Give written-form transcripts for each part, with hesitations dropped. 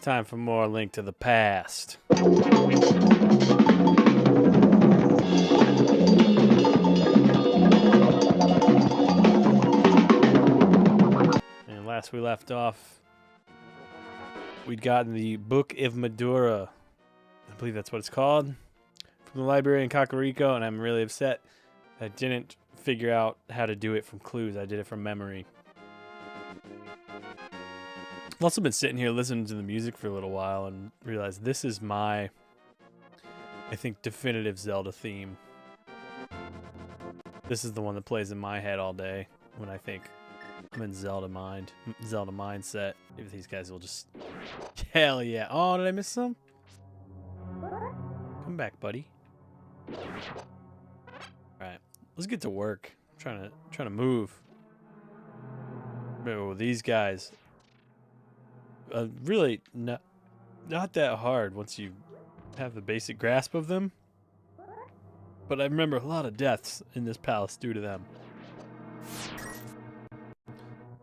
time for more Link to the Past. And last we left off, we'd gotten the Book of Madura. I believe that's what it's called. From the library in Kakariko, and I'm really upset I didn't figure out how to do it from clues. I did it from memory. I've also been sitting here listening to the music for a little while and realized this is my, I think, definitive Zelda theme. This is the one that plays in my head all day when I think I'm in Zelda mindset. If these guys will just, hell yeah. Oh, did I miss some? Come back, buddy. All right, let's get to work. I'm trying to move. Oh, these guys. Really not that hard once you have the basic grasp of them. But I remember a lot of deaths in this palace due to them.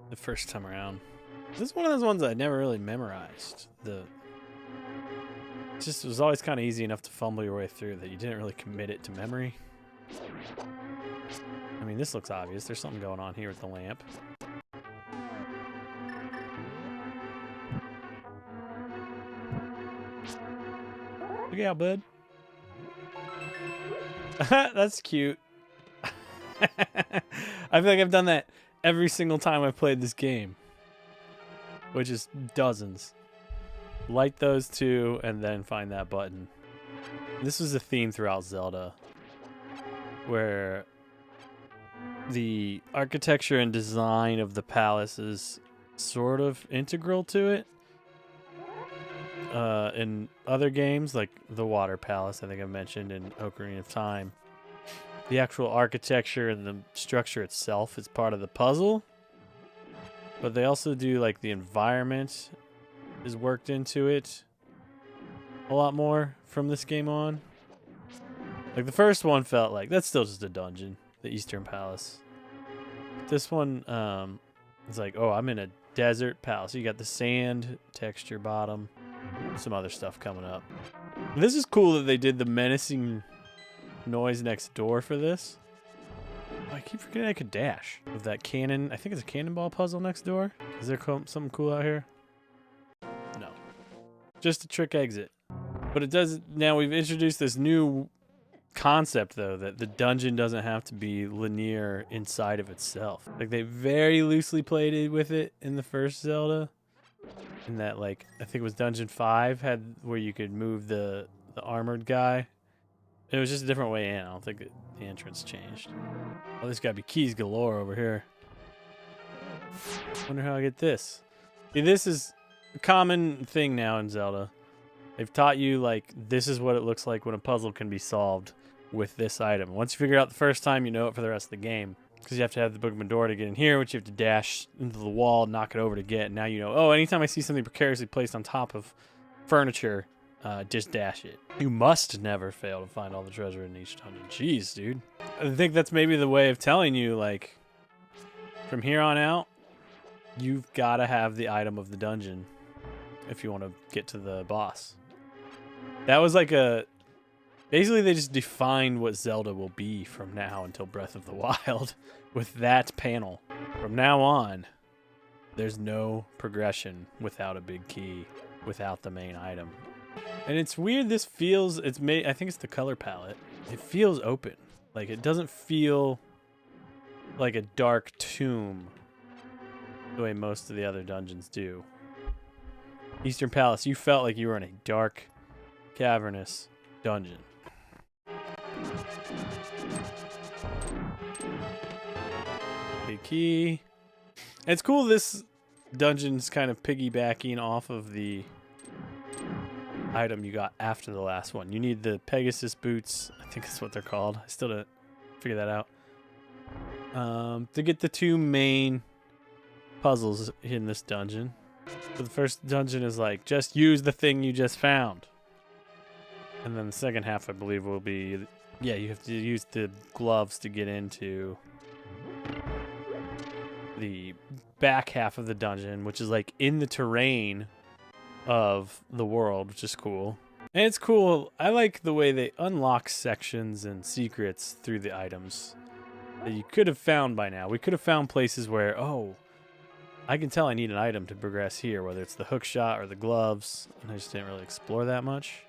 The first time around. This is one of those ones I never really memorized. It just was always kind of easy enough to fumble your way through that you didn't really commit it to memory. I mean, this looks obvious. There's something going on here with the lamp. Look out, bud. That's cute. I feel like I've done that every single time I've played this game, which is dozens. Light those two and then find that button. This was a theme throughout Zelda, where the architecture and design of the palace is sort of integral to it. In other games, like the Water Palace, I think I mentioned in Ocarina of Time, the actual architecture and the structure itself is part of the puzzle. But they also do, like, the environment is worked into it a lot more from this game on. Like, the first one felt like, that's still just a dungeon, the Eastern Palace. This one, it's like, oh, I'm in a desert palace. You got the sand texture bottom. Some other stuff coming up. This is cool that they did the menacing noise next door for this. Oh, I keep forgetting I could dash with that cannon. I think it's a cannonball puzzle next door. Is there something cool out here? No. Just a trick exit. But it does. Now we've introduced this new concept, though, that the dungeon doesn't have to be linear inside of itself. Like, they very loosely played with it in the first Zelda. In that, like, I think it was Dungeon 5 had where you could move the armored guy. It was just a different way in. I don't think the entrance changed. Oh, there's gotta be keys galore over here. Wonder how I get this. See, this is a common thing now in Zelda. They've taught you, like, this is what it looks like when a puzzle can be solved with this item. Once you figure it out the first time, you know it for the rest of the game. Because you have to have the Book of Madura to get in here, which you have to dash into the wall, knock it over to get. And now you know, oh, anytime I see something precariously placed on top of furniture, just dash it. You must never fail to find all the treasure in each dungeon. Jeez, dude. I think that's maybe the way of telling you, like, from here on out, you've got to have the item of the dungeon if you want to get to the boss. That was like a... Basically, they just defined what Zelda will be from now until Breath of the Wild with that panel. From now on, there's no progression without a big key, without the main item. And it's weird, this feels, it's made, I think it's the color palette. It feels open. Like, it doesn't feel like a dark tomb the way most of the other dungeons do. Eastern Palace, you felt like you were in a dark, cavernous dungeon. Big key. It's cool this dungeon's kind of piggybacking off of the item you got after the last one. You need the Pegasus boots. I think that's what they're called. I still didn't figure that out. To get the two main puzzles in this dungeon. So the first dungeon is like, just use the thing you just found. And then the second half, I believe, will be, yeah, you have to use the gloves to get into the back half of the dungeon, which is like in the terrain of the world, which is cool. And it's cool. I like the way they unlock sections and secrets through the items that you could have found by now. We could have found places where, oh, I can tell I need an item to progress here, whether it's the hook shot or the gloves, and I just didn't really explore that much.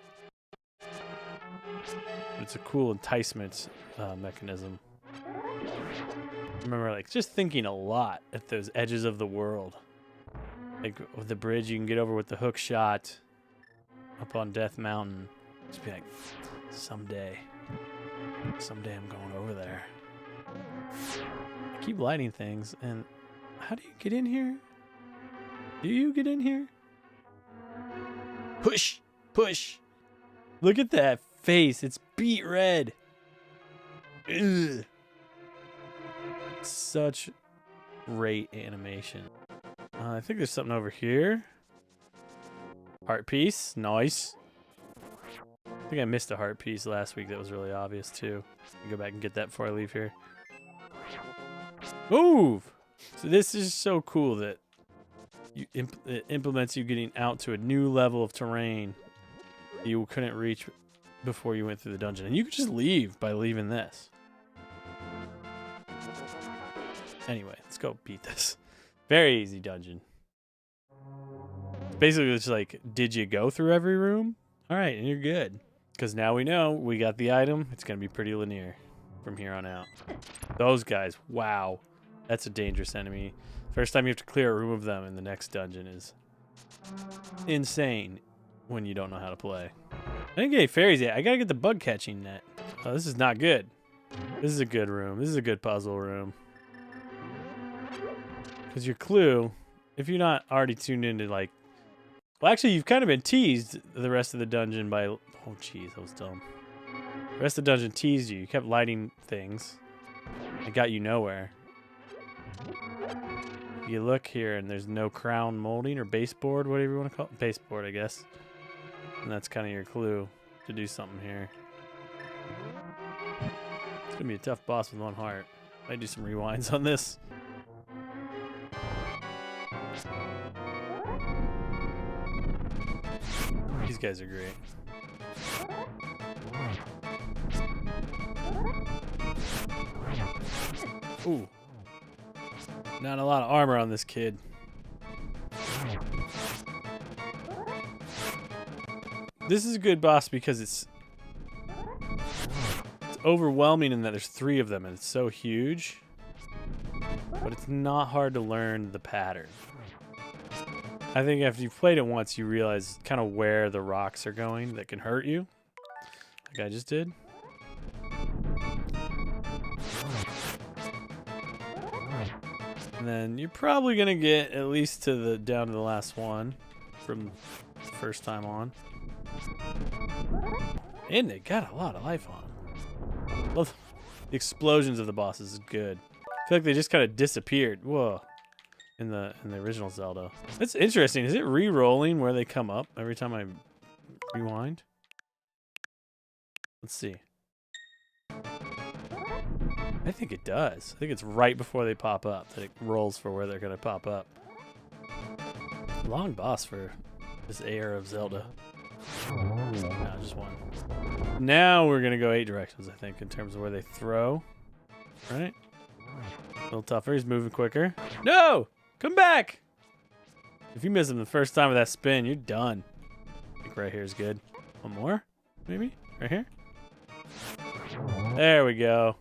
It's a cool enticement mechanism. I remember like just thinking a lot at those edges of the world. Like with the bridge you can get over with the hook shot up on Death Mountain. Just be like, someday I'm going over there. I keep lighting things, and how do you get in here? Do you get in here? Push! Push! Look at that face. It's beet red. Ugh. Such great animation. I think there's something over here. Heart piece. Nice. I think I missed a heart piece last week that was really obvious too. I'll go back and get that before I leave here. Move! So this is so cool that it implements you getting out to a new level of terrain you couldn't reach before you went through the dungeon. And you could just leave by leaving this. Anyway, let's go beat this. Very easy dungeon. Basically, it's like, did you go through every room? All right, and you're good. Because now we know we got the item. It's going to be pretty linear from here on out. Those guys, wow. That's a dangerous enemy. First time you have to clear a room of them in the next dungeon is insane when you don't know how to play. I didn't get any fairies yet. I got to get the bug catching net. Oh, this is not good. This is a good room. This is a good puzzle room. Because your clue, if you're not already tuned into like... Well, actually, you've kind of been teased the rest of the dungeon by... Oh, jeez, that was dumb. The rest of the dungeon teased you. You kept lighting things. It got you nowhere. You look here, and there's no crown molding or baseboard, whatever you want to call it. Baseboard, I guess. And that's kind of your clue to do something here. It's going to be a tough boss with one heart. Might do some rewinds on this. These guys are great. Ooh. Not a lot of armor on this kid. This is a good boss because it's overwhelming in that there's 3 of them and it's so huge. But it's not hard to learn the pattern. I think after you've played it once, you realize kind of where the rocks are going that can hurt you. Like I just did. And then you're probably going to get at least to the down to the last one from the first time on. And they got a lot of life on them. Love the explosions of the bosses is good. I feel like they just kind of disappeared. Whoa. In the original Zelda. That's interesting. Is it re-rolling where they come up every time I rewind? Let's see. I think it does. I think it's right before they pop up that it rolls for where they're going to pop up. Long boss for this era of Zelda. No, just one. Now we're going to go 8 directions, I think, in terms of where they throw. Right? A little tougher. He's moving quicker. No! Come back! If you miss him the first time with that spin, you're done. I think right here is good. One more? Maybe? Right here? There we go.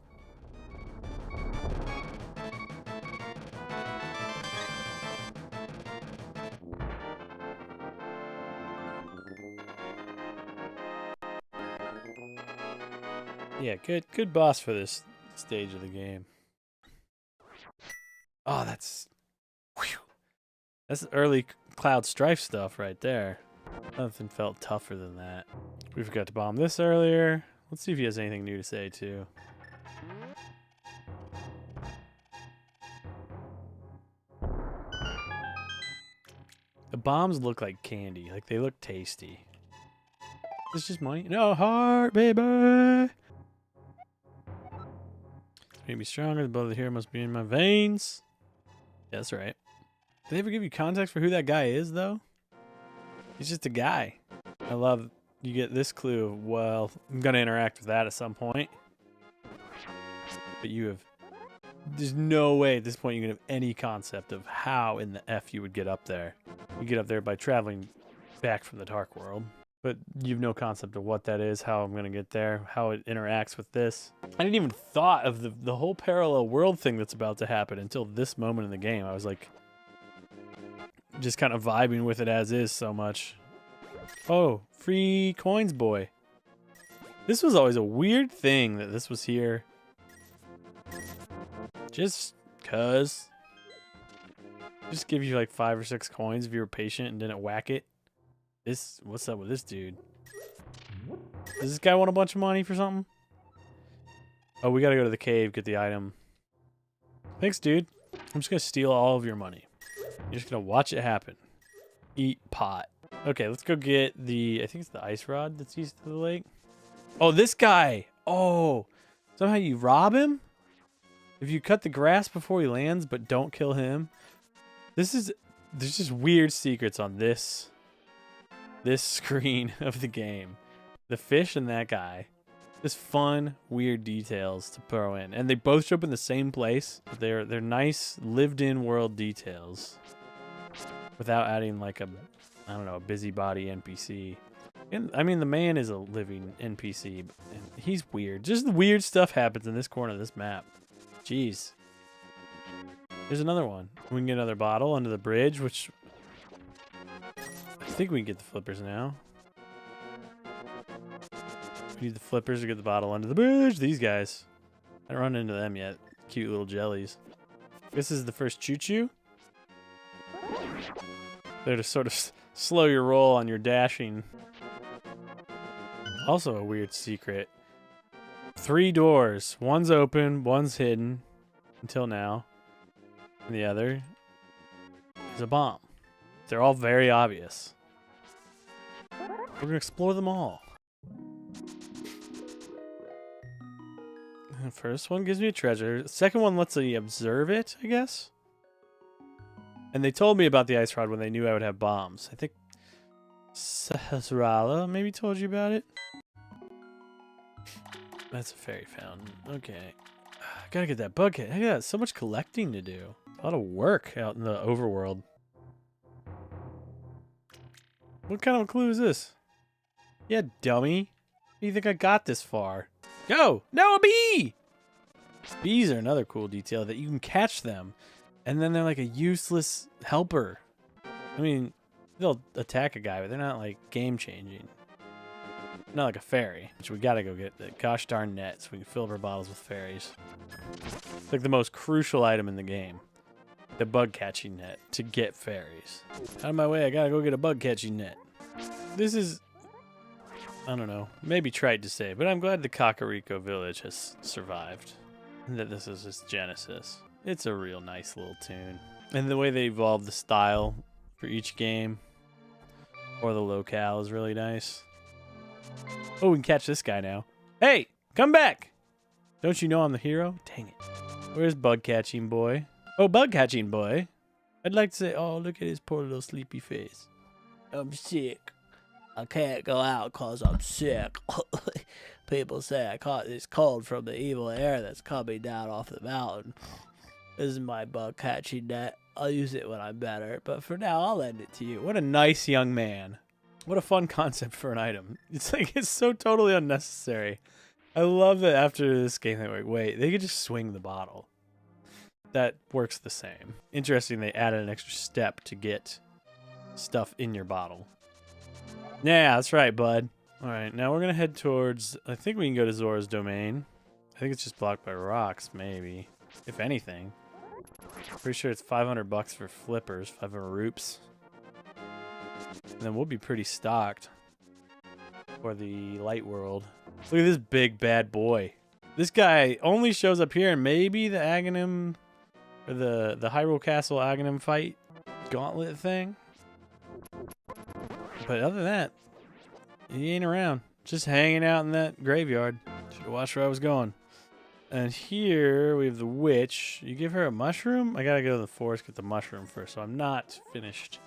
Yeah, good boss for this stage of the game. Oh, that's... Whew. That's early Cloud Strife stuff right there. Nothing felt tougher than that. We forgot to bomb this earlier. Let's see if he has anything new to say, too. The bombs look like candy. Like, they look tasty. It's just money. No heart, baby! Made me stronger. The blood of the hero must be in my veins. Yeah, that's right. Did they ever give you context for who that guy is, though? He's just a guy. I love you get this clue of, well, I'm going to interact with that at some point. But there's no way at this point you can have any concept of how in the F you would get up there. You get up there by traveling back from the dark world. But you have no concept of what that is, how I'm going to get there, how it interacts with this. I didn't even thought of the whole parallel world thing that's about to happen until this moment in the game. I was like, just kind of vibing with it as is so much. Oh, free coins, boy. This was always a weird thing that this was here. Just cuz. Just give you like 5 or 6 coins if you were patient and didn't whack it. What's up with this dude? Does this guy want a bunch of money for something? Oh, we gotta go to the cave, get the item. Thanks, dude. I'm just gonna steal all of your money. You're just gonna watch it happen. Eat pot. Okay, let's go get I think it's the ice rod that's east of the lake. Oh, this guy! Oh! Somehow you rob him? If you cut the grass before he lands, but don't kill him. There's just weird secrets on this screen of the game. The fish and that guy. Just fun, weird details to throw in. And they both show up in the same place. But they're nice, lived-in world details. Without adding like a busybody NPC. And I mean, the man is a living NPC. But he's weird. Just weird stuff happens in this corner of this map. Jeez. There's another one. We can get another bottle under the bridge, which... I think we can get the flippers now. We need the flippers to get the bottle under the bridge. These guys. I haven't run into them yet. Cute little jellies. This is the first choo-choo. They're to sort of slow your roll on your dashing. Also a weird secret. 3 doors. One's open, one's hidden. Until now. And the other is a bomb. They're all very obvious. We're going to explore them all. The first one gives me a treasure. The second one lets me observe it, I guess. And they told me about the ice rod when they knew I would have bombs. I think Zora maybe told you about it. That's a fairy fountain. Okay. Gotta get that bug hit. I got so much collecting to do. A lot of work out in the overworld. What kind of clue is this? Yeah, dummy. How do you think I got this far? Go! No, a bee! Bees are another cool detail that you can catch them. And then they're like a useless helper. I mean, they'll attack a guy, but they're not like game changing. Not like a fairy, which we gotta go get the gosh darn net so we can fill up our bottles with fairies. It's like the most crucial item in the game. The bug catching net to get fairies. Out of my way, I gotta go get a bug catching net. This is, I don't know, maybe trite to say, but I'm glad the Kakariko village has survived. And that this is its genesis. It's a real nice little tune. And the way they evolved the style for each game, or the locale, is really nice. Oh, we can catch this guy now. Hey, come back! Don't you know I'm the hero? Dang it. Where's bug catching boy? Oh, bug catching boy. I'd like to say, oh, look at his poor little sleepy face. I'm sick. I can't go out because I'm sick. People say I caught this cold from the evil air that's coming down off the mountain. This is my bug catching net. I'll use it when I'm better, but for now I'll lend it to you. What a nice young man. What a fun concept for an item. It's like, it's so totally unnecessary. I love that after this game, they're like, wait, they could just swing the bottle. That works the same. Interesting, they added an extra step to get stuff in your bottle. Yeah, that's right, bud. All right, now we're going to head towards, I think we can go to Zora's domain. I think it's just blocked by rocks, maybe. If anything. Pretty sure it's 500 bucks for flippers, 500 roops. And then we'll be pretty stocked for the light world. Look at this big bad boy. This guy only shows up here and maybe the Aghanim, or the Hyrule Castle Aghanim fight gauntlet thing. But other than that, he ain't around. Just hanging out in that graveyard. Should have watched where I was going. And here we have the witch. You give her a mushroom? I gotta go to the forest, get the mushroom first, so I'm not finished.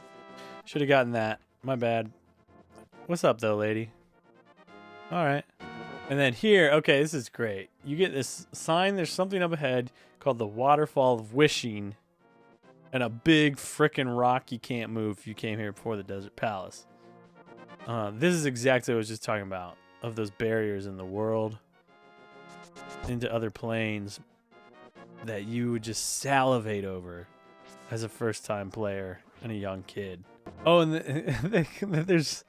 Should have gotten that My bad. What's up, though, lady? All right. And then here, okay, this is great. You get this sign. There's something up ahead called the Waterfall of Wishing. And a big frickin' rock you can't move if you came here before the Desert Palace. This is exactly what I was just talking about. Of those barriers in the world. Into other planes. That you would just salivate over. As a first-time player and a young kid. Oh, and there's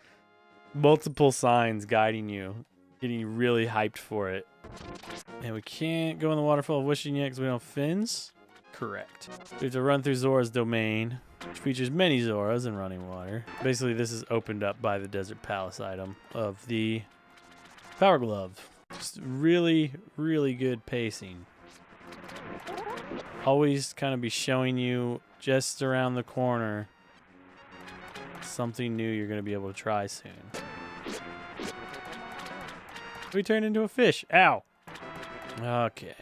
multiple signs guiding you. Getting you really hyped for it. And we can't go in the Waterfall of Wishing yet because we don't have fins. Correct. We have to run through Zora's domain, which features many Zoras and running water. Basically, this is opened up by the Desert Palace item of the Power Glove. Just really, really good pacing. Always kind of be showing you just around the corner something new you're going to be able to try soon. We turned into a fish. Ow. Okay.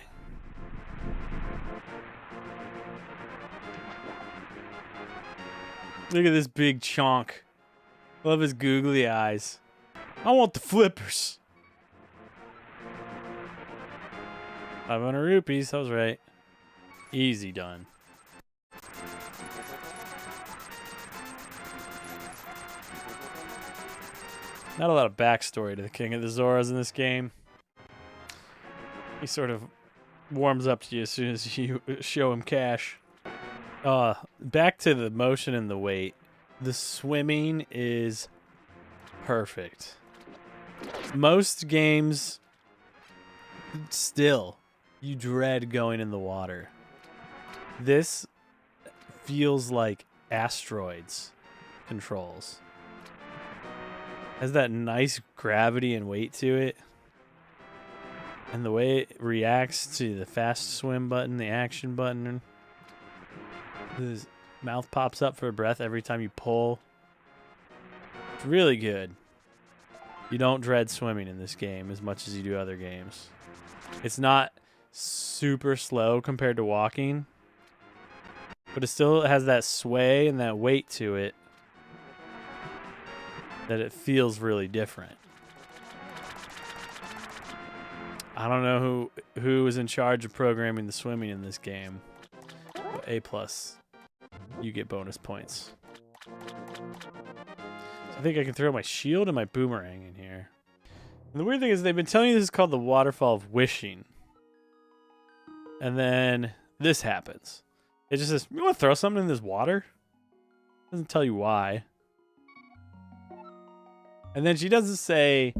Look at this big chonk. Love his googly eyes. I want the flippers. 500 rupees. I was right. Easy done. Not a lot of backstory to the King of the Zoras in this game. He sort of warms up to you as soon as you show him cash. Back to the motion and the weight. The swimming is perfect. Most games, still, you dread going in the water. This feels like asteroids controls. Has that nice gravity and weight to it. And the way it reacts to the fast swim button, the action button. His mouth pops up for a breath every time you pull. It's really good. You don't dread swimming in this game as much as you do other games. It's not super slow compared to walking. But it still has that sway and that weight to it. That it feels really different. I don't know who is in charge of programming the swimming in this game. But A+. You get bonus points. So I think I can throw my shield and my boomerang in here. And the weird thing is they've been telling you this is called the Waterfall of Wishing. And then this happens. It just says, you want to throw something in this water? Doesn't tell you why. And then she doesn't say,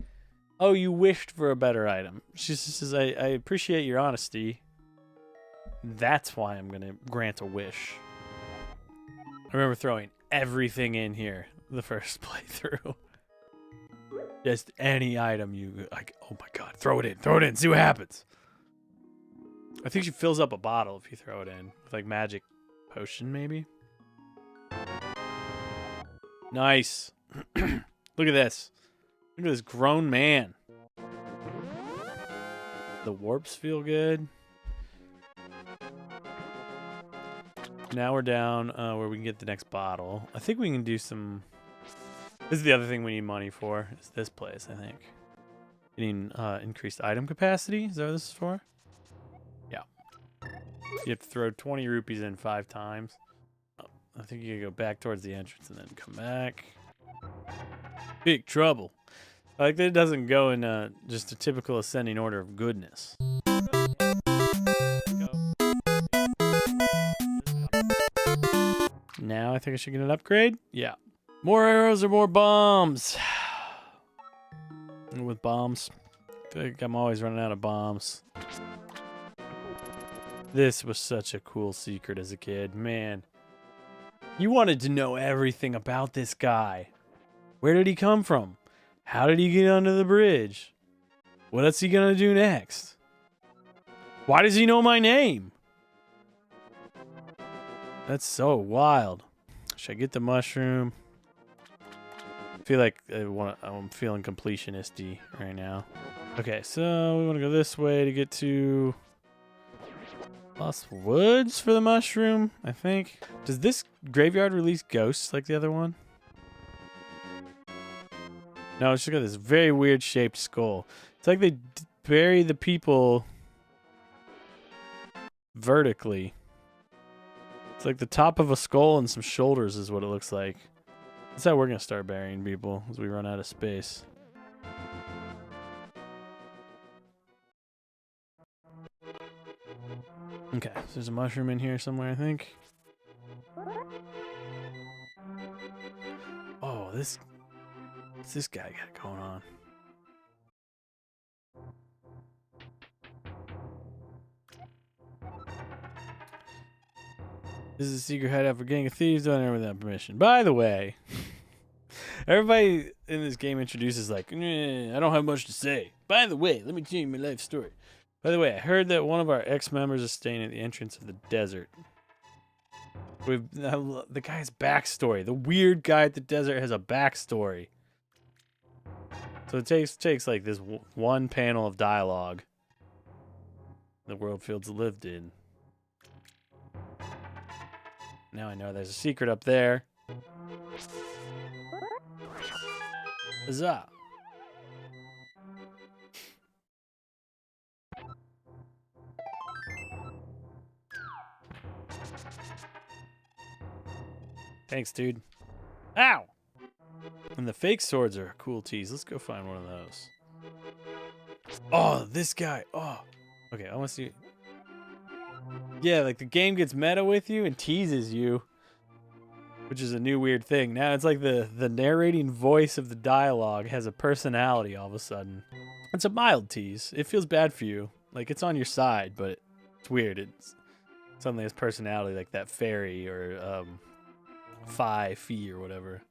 oh, you wished for a better item. She just says, I appreciate your honesty. That's why I'm going to grant a wish. I remember throwing everything in here the first playthrough. Just any item you like. Oh my god, throw it in, see what happens. I think she fills up a bottle if you throw it in with like magic potion maybe. Nice. Look at this. Look at this grown man. The warps feel good. Now we're down where we can get the next bottle. I think we can do some... This is the other thing we need money for. Is this place, I think. Getting increased item capacity. Is that what this is for? Yeah. You have to throw 20 rupees in 5 times. Oh, I think you can go back towards the entrance and then come back. Big trouble. I like that it doesn't go in just a typical ascending order of goodness. Now I think I should get an upgrade. Yeah. More arrows or more bombs? And with bombs, I feel like I'm always running out of bombs. This was such a cool secret as a kid. Man. You wanted to know everything about this guy. Where did he come from? How did he get onto the bridge? What else is he gonna do next? Why does he know my name? That's so wild. Should I get the mushroom? I feel like I'm feeling completionist-y right now. Okay, so we want to go this way to get to Lost Woods for the mushroom, I think. Does this graveyard release ghosts like the other one? No, it's just got this very weird shaped skull. It's like they bury the people vertically. It's like the top of a skull and some shoulders is what it looks like. That's how we're going to start burying people as we run out of space. Okay, so there's a mushroom in here somewhere, I think. Oh, what's this guy got going on? This is a secret hideout for a gang of thieves down there without permission. By the way, everybody in this game introduces like, I don't have much to say. By the way, let me tell you my life story. By the way, I heard that one of our ex-members is staying at the entrance of the desert. The guy's backstory. The weird guy at the desert has a backstory. So it takes like this one panel of dialogue the world fields lived in. Now I know there's a secret up there. Huzzah. Thanks, dude. Ow! And the fake swords are a cool tease. Let's go find one of those. Oh, this guy. Oh. Okay, I want to see. Yeah, like the game gets meta with you and teases you, which is a new weird thing. Now it's like the narrating voice of the dialogue has a personality all of a sudden. It's a mild tease. It feels bad for you. Like it's on your side, but it's weird. It's suddenly has personality like that fairy or Fee or whatever.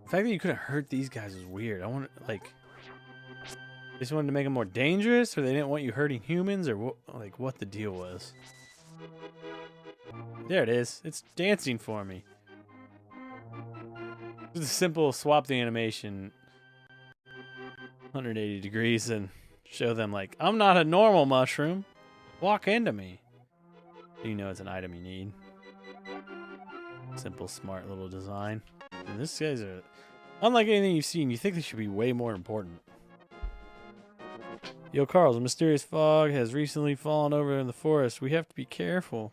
The fact that you couldn't hurt these guys is weird. I want to, like, they just wanted to make them more dangerous, or they didn't want you hurting humans, or what the deal was. There it is. It's dancing for me. Just a simple swap the animation 180 degrees and show them like, I'm not a normal mushroom. Walk into me. You know it's an item you need. Simple, smart little design. And this guy's unlike anything you've seen. You think they should be way more important. Yo, Carl, a mysterious fog has recently fallen over in the forest. We have to be careful.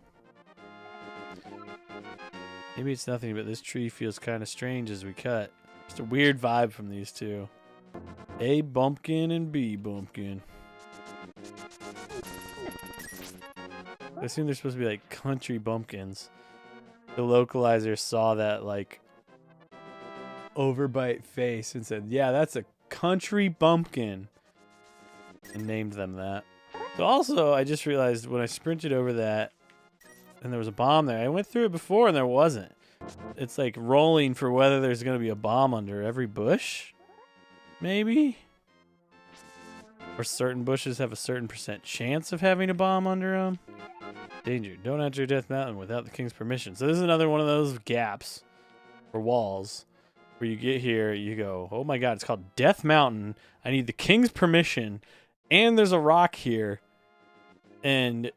Maybe it's nothing, but this tree feels kind of strange as we cut. Just a weird vibe from these two. A bumpkin and B bumpkin. I assume they're supposed to be like country bumpkins. The localizer saw that like overbite face and said, yeah, that's a country bumpkin, and named them that. So also, I just realized when I sprinted over that and there was a bomb there, I went through it before and there wasn't. It's like rolling for whether there's going to be a bomb under every bush, maybe? Or certain bushes have a certain % chance of having a bomb under them. Danger. Don't enter Death Mountain without the king's permission. So this is another one of those gaps or walls where you get here, you go, oh my god, it's called Death Mountain. I need the king's permission. And there's a rock here. And,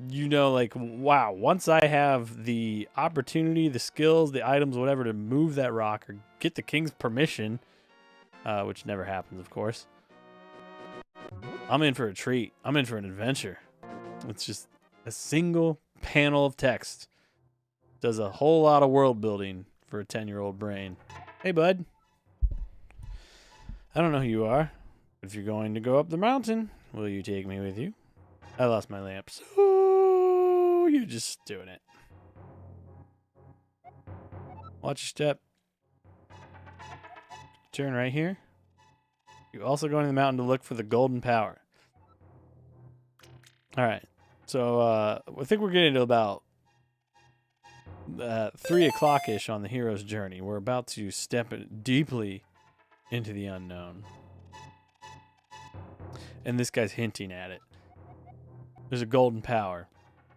you know, like, wow, once I have the opportunity, the skills, the items, whatever, to move that rock or get the king's permission, which never happens, of course, I'm in for a treat. I'm in for an adventure. It's just a single panel of text does a whole lot of world building for a 10-year-old brain. Hey, bud. I don't know who you are, but if you're going to go up the mountain, will you take me with you? I lost my lamp, so you're just doing it. Watch your step. Turn right here. You're also going to the mountain to look for the golden power. All right. So I think we're getting to about 3 o'clock-ish on the hero's journey. We're about to step deeply into the unknown. And this guy's hinting at it. There's a golden power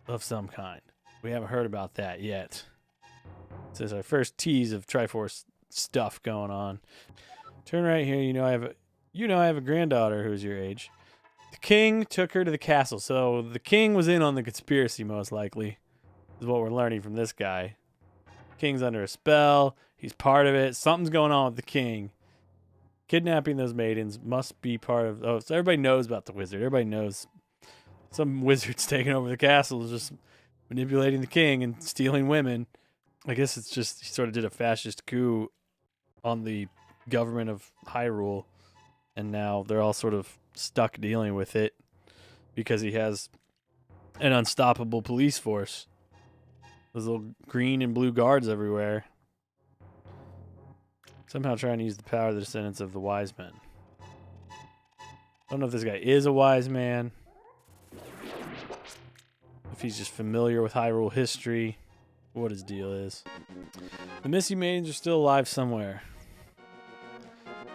of some kind. We haven't heard about that yet. This is our first tease of Triforce stuff going on. Turn right here. You know I have a granddaughter who's your age. The king took her to the castle, so the king was in on the conspiracy, most likely, is what we're learning from this guy. King's under a spell. He's part of it. Something's going on with the king. Kidnapping those maidens must be part of... Oh, so everybody knows about the wizard. Everybody knows some wizard's taking over the castle, is just manipulating the king and stealing women. I guess it's just he sort of did a fascist coup on the government of Hyrule, and now they're all sort of stuck dealing with it because he has an unstoppable police force. Those little green and blue guards everywhere. Somehow trying to use the power of the descendants of the wise men. I don't know if this guy is a wise man. If he's just familiar with Hyrule history. What his deal is. The missing maidens are still alive somewhere.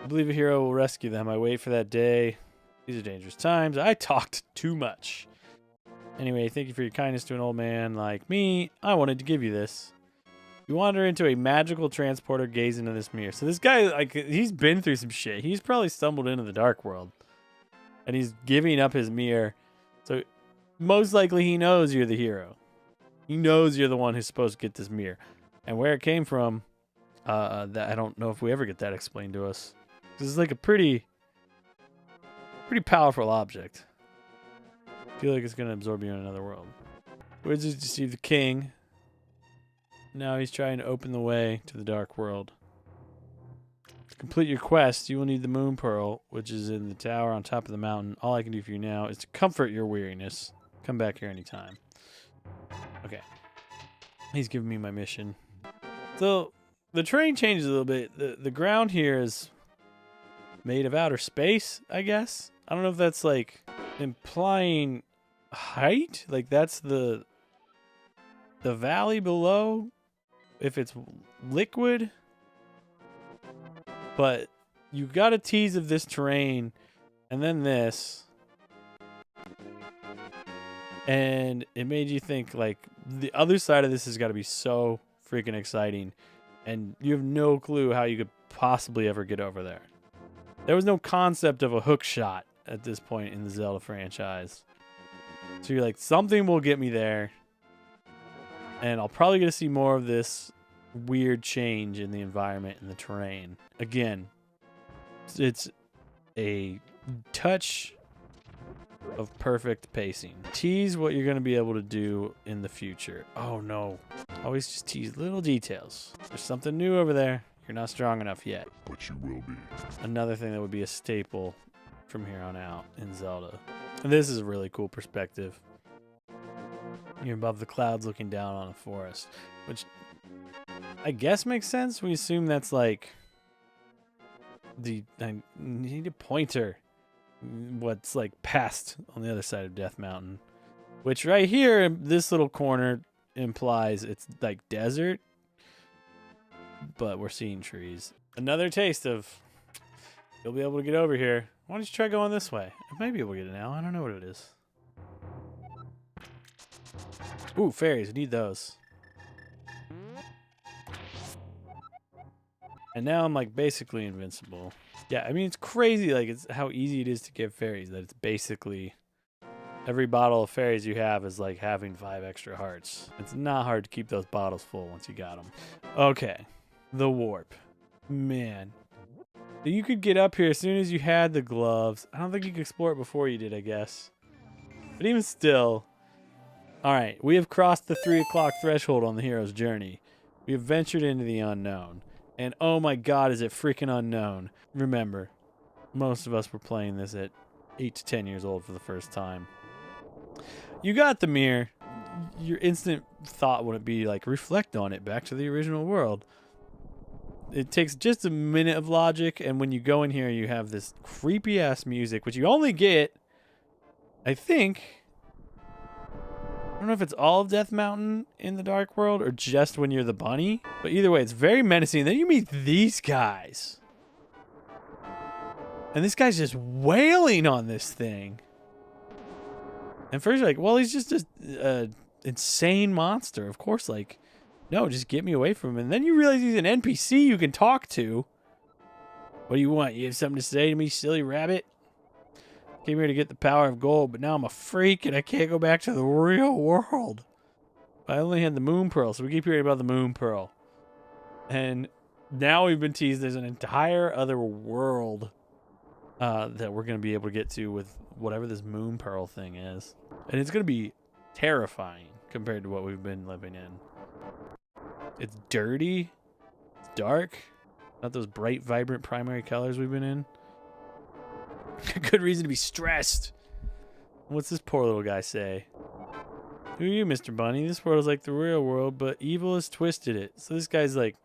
I believe a hero will rescue them. I wait for that day. These are dangerous times. I talked too much. Anyway, thank you for your kindness to an old man like me. I wanted to give you this. You wander into a magical transporter, gaze into this mirror. So this guy, like, he's been through some shit. He's probably stumbled into the dark world. And he's giving up his mirror. So most likely he knows you're the hero. He knows you're the one who's supposed to get this mirror. And where it came from, that I don't know if we ever get that explained to us. This is like a pretty powerful object. I feel like it's going to absorb you in another world. Wizards deceive the king. Now he's trying to open the way to the dark world. To complete your quest, you will need the moon pearl, which is in the tower on top of the mountain. All I can do for you now is to comfort your weariness. Come back here anytime. Okay. He's giving me my mission. So, the terrain changes a little bit. The ground here is made of outer space, I guess. I don't know if that's, like, implying height. Like, that's the valley below. If it's liquid. But you got a tease of this terrain. And then this. And it made you think, like, the other side of this has got to be so freaking exciting. And you have no clue how you could possibly ever get over there. There was no concept of a hook shot at this point in the Zelda franchise. So you're like, something will get me there. And I'll probably get to see more of this weird change in the environment and the terrain. Again, it's a touch of perfect pacing. Tease what you're going to be able to do in the future. Oh no. Always just tease little details. There's something new over there. You're not strong enough yet. But you will be. Another thing that would be a staple from here on out in Zelda. And this is a really cool perspective. You're above the clouds looking down on a forest, which I guess makes sense. We assume that's like I need a pointer. What's like past on the other side of Death Mountain, which right here in this little corner implies it's like desert, but we're seeing trees. Another taste of you'll be able to get over here. Why don't you try going this way? I might be able to get it now. I don't know what it is. Ooh, fairies. We need those. And now I'm like basically invincible. Yeah, I mean, it's crazy, like, it's how easy it is to get fairies, that it's basically every bottle of fairies you have is like having 5 extra hearts. It's not hard to keep those bottles full once you got them. Okay, the warp. Man. You could get up here as soon as you had the gloves. I don't think you could explore it before you did, I guess. But even still. Alright, we have crossed the 3 o'clock threshold on the hero's journey. We have ventured into the unknown. And oh my god, is it freaking unknown. Remember, most of us were playing this at 8 to 10 years old for the first time. You got the mirror. Your instant thought wouldn't be like, reflect on it back to the original world. It takes just a minute of logic, and when you go in here, you have this creepy-ass music, which you only get, I think... I don't know if it's all of Death Mountain in the Dark World or just when you're the bunny. But either way, it's very menacing. Then you meet these guys. And this guy's just wailing on this thing. And first you're like, well, he's just an insane monster. Of course, like, no, just get me away from him. And then you realize he's an NPC you can talk to. What do you want? You have something to say to me, silly rabbit? Came here to get the power of gold, but now I'm a freak and I can't go back to the real world. I only had the moon pearl, so we keep hearing about the moon pearl. And now we've been teased there's an entire other world that we're going to be able to get to with whatever this moon pearl thing is. And it's going to be terrifying compared to what we've been living in. It's dirty. It's dark. Not those bright, vibrant primary colors we've been in. Good reason to be stressed. What's this poor little guy say? Who are you, Mr. Bunny? This world is like the real world, but evil has twisted it. So this guy's like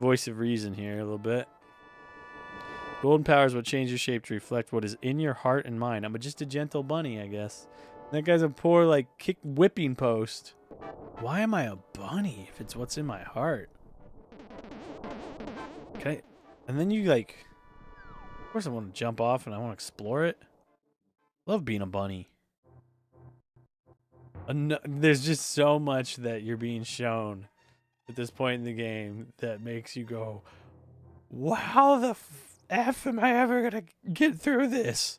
voice of reason here a little bit. Golden power is what changes shape to reflect what is in your heart and mind. I'm just a gentle bunny, I guess. That guy's a poor, like, kick whipping post. Why am I a bunny if it's what's in my heart? Okay. And then you, like... Of course I want to jump off and I want to explore it. Love being a bunny. There's just so much that you're being shown at this point in the game that makes you go, wow, the F am I ever going to get through this?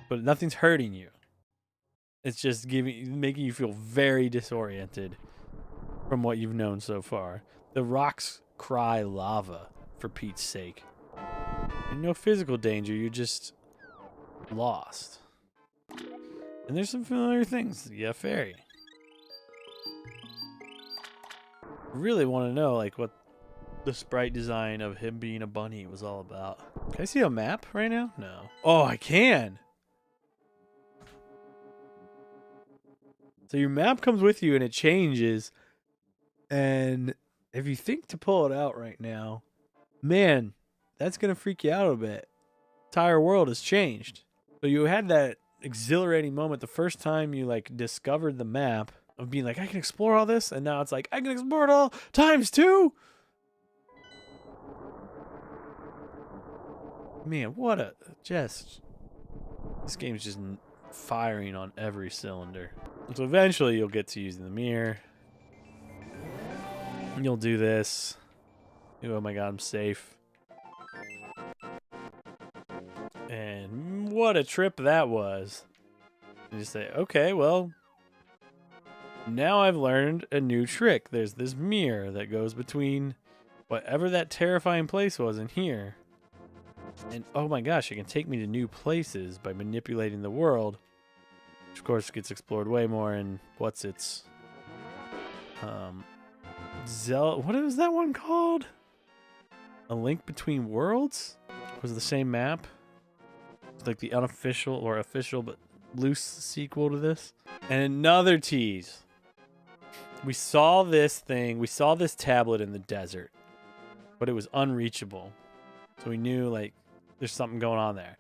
But nothing's hurting you. It's just making you feel very disoriented from what you've known so far. The rocks cry lava, for Pete's sake. And no physical danger, you're just lost. And there's some familiar things. Yeah, fairy. Really want to know, like, what the sprite design of him being a bunny was all about. Can I see a map right now? No. Oh, I can! So your map comes with you and it changes. And if you think to pull it out right now, man, that's going to freak you out a bit. The entire world has changed. So you had that exhilarating moment the first time you like discovered the map of being like, I can explore all this. And now it's like, I can explore it all times two. Man, what a this game's just firing on every cylinder. So eventually you'll get to using the mirror. You'll do this. Oh my god, I'm safe. And what a trip that was. You just say, okay, well, now I've learned a new trick. There's this mirror that goes between whatever that terrifying place was in here. And oh my gosh, it can take me to new places by manipulating the world. Which of course gets explored way more in what's its Zelda, what is that one called? A Link Between Worlds? Was it the same map? It's like the unofficial or official but loose sequel to this. And another tease. We saw this thing, we saw this tablet in the desert, but it was unreachable. So we knew like there's something going on there.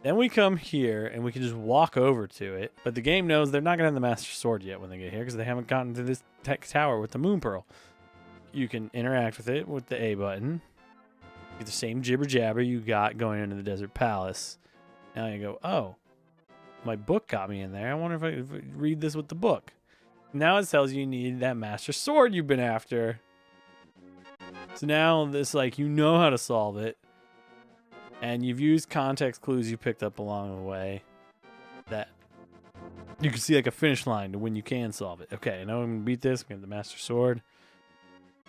Then we come here and we can just walk over to it, but the game knows they're not going to have the Master Sword yet when they get here because they haven't gotten to this tech tower with the Moon Pearl. You can interact with it with the A button. Get the same jibber jabber you got going into the Desert Palace. Now you go, oh, my book got me in there. I wonder if I read this with the book. Now it tells you need that Master Sword you've been after. So now this, like, you know how to solve it. And you've used context clues you picked up along the way that you can see like a finish line to when you can solve it. Okay, I know I'm going to beat this. I'm going to get the Master Sword.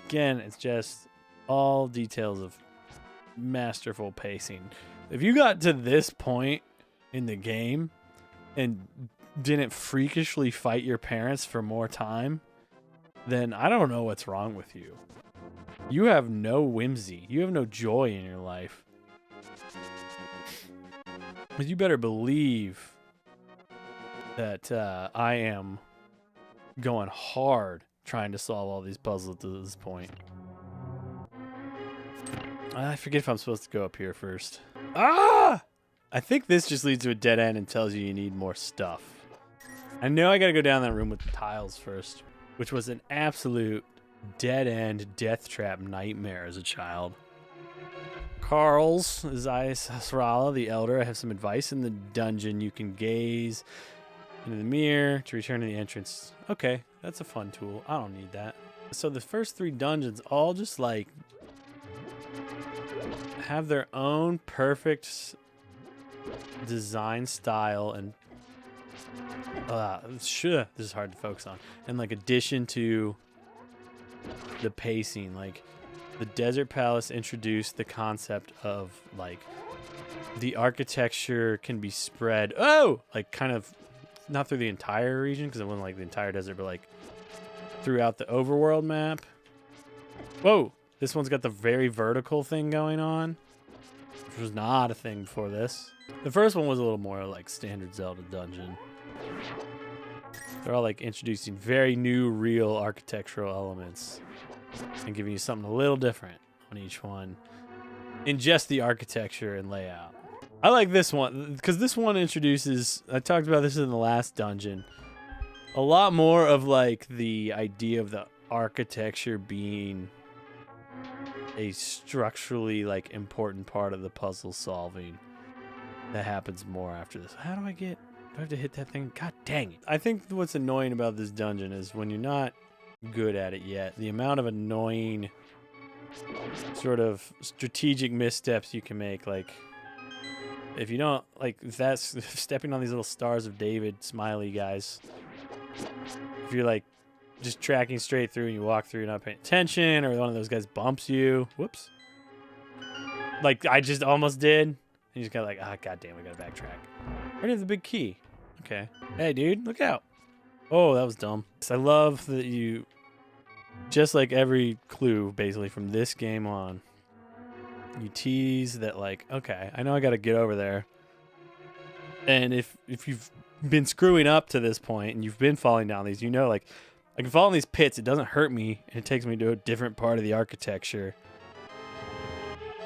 Again, it's just all details of masterful pacing. If you got to this point in the game and didn't freakishly fight your parents for more time, then I don't know what's wrong with you. You have no whimsy. You have no joy in your life. But you better believe that I am going hard trying to solve all these puzzles to this point. I forget if I'm supposed to go up here first. Ah! I think this just leads to a dead end and tells you need more stuff. I know I gotta go down that room with the tiles first, which was an absolute dead end death trap nightmare as a child. Carl's, Zora, the elder, I have some advice in the dungeon. You can gaze into the mirror to return to the entrance. Okay, that's a fun tool. I don't need that. So the first 3 dungeons all just like have their own perfect design style and this is hard to focus on. And like addition to the pacing. Like, the Desert Palace introduced the concept of, like, the architecture can be spread. Oh! Like, kind of, not through the entire region, because it wasn't, like, the entire desert, but, like, throughout the overworld map. Whoa! This one's got the very vertical thing going on, which was not a thing before this. The first one was a little more like standard Zelda dungeon. They're all like introducing very new, real architectural elements and giving you something a little different on each one in just the architecture and layout. I like this one because this one introduces, I talked about this in the last dungeon, a lot more of like the idea of the architecture being a structurally like important part of the puzzle solving. That happens more after this. How do I have to hit that thing? God dang it. I think what's annoying about this dungeon is when you're not good at it yet, the amount of annoying sort of strategic missteps you can make. Like, if you don't, like, if that's stepping on these little stars of David smiley guys, if you're like just tracking straight through and you walk through, you're not paying attention, or one of those guys bumps you. Whoops. Like I just almost did. And you just got like, ah, goddamn, we gotta backtrack. I already have the big key. Okay. Hey, dude, look out. Oh, that was dumb. I love that you, just like every clue, basically, from this game on, you tease that, like, okay, I know I gotta get over there. And if you've been screwing up to this point and you've been falling down these, you know, like, I can fall in these pits, it doesn't hurt me, and it takes me to a different part of the architecture.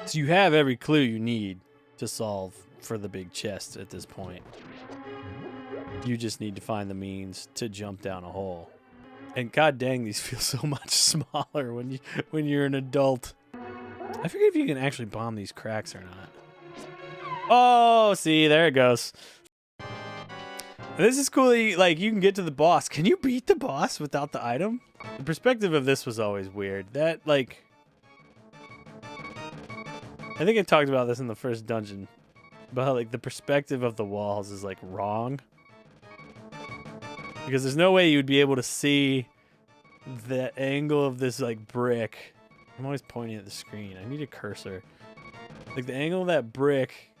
So you have every clue you need to solve for the big chest at this point. You just need to find the means to jump down a hole. And god dang, these feel so much smaller when you're an adult. I forget if you can actually bomb these cracks or not. Oh, see, there it goes. This is cool. Like, you can get to the boss. Can you beat the boss without the item? The perspective of this was always weird. That, like, I think I talked about this in the first dungeon, but how, like, the perspective of the walls is, like, wrong. Because there's no way you'd be able to see the angle of this, like, brick. I'm always pointing at the screen. I need a cursor. Like, the angle of that brick,